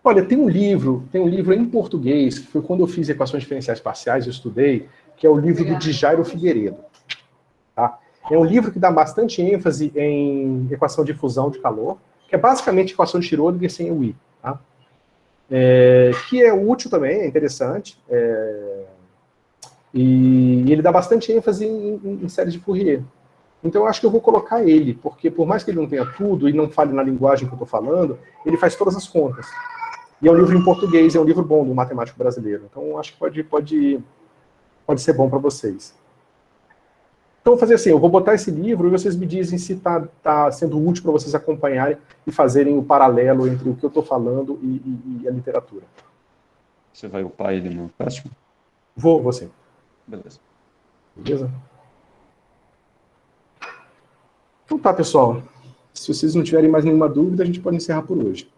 Olha, tem um livro em português, que foi quando eu fiz equações diferenciais parciais, eu estudei, que é o livro do Jairo Figueiredo. Tá? É um livro que dá bastante ênfase em equação de fusão de calor, que é basicamente equação de Schrödinger sem o I, tá? Que é útil também, é interessante, e ele dá bastante ênfase em séries de Fourier. Então eu acho que eu vou colocar ele, porque por mais que ele não tenha tudo e não fale na linguagem que eu estou falando, ele faz todas as contas. E é um livro em português, é um livro bom do matemático brasileiro. Então eu acho que pode ser bom para vocês. Então, eu vou fazer assim, eu vou botar esse livro e vocês me dizem se está sendo útil para vocês acompanharem e fazerem o paralelo entre o que eu estou falando e a literatura. Você vai upar ele no próximo? Vou sim. Beleza. Beleza? Então tá, pessoal. Se vocês não tiverem mais nenhuma dúvida, a gente pode encerrar por hoje.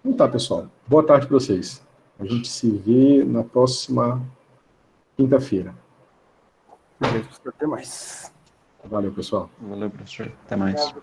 Então tá, pessoal. Boa tarde para vocês. A gente se vê na próxima quinta-feira. Beleza, até mais. Valeu, pessoal. Valeu, professor. Até mais.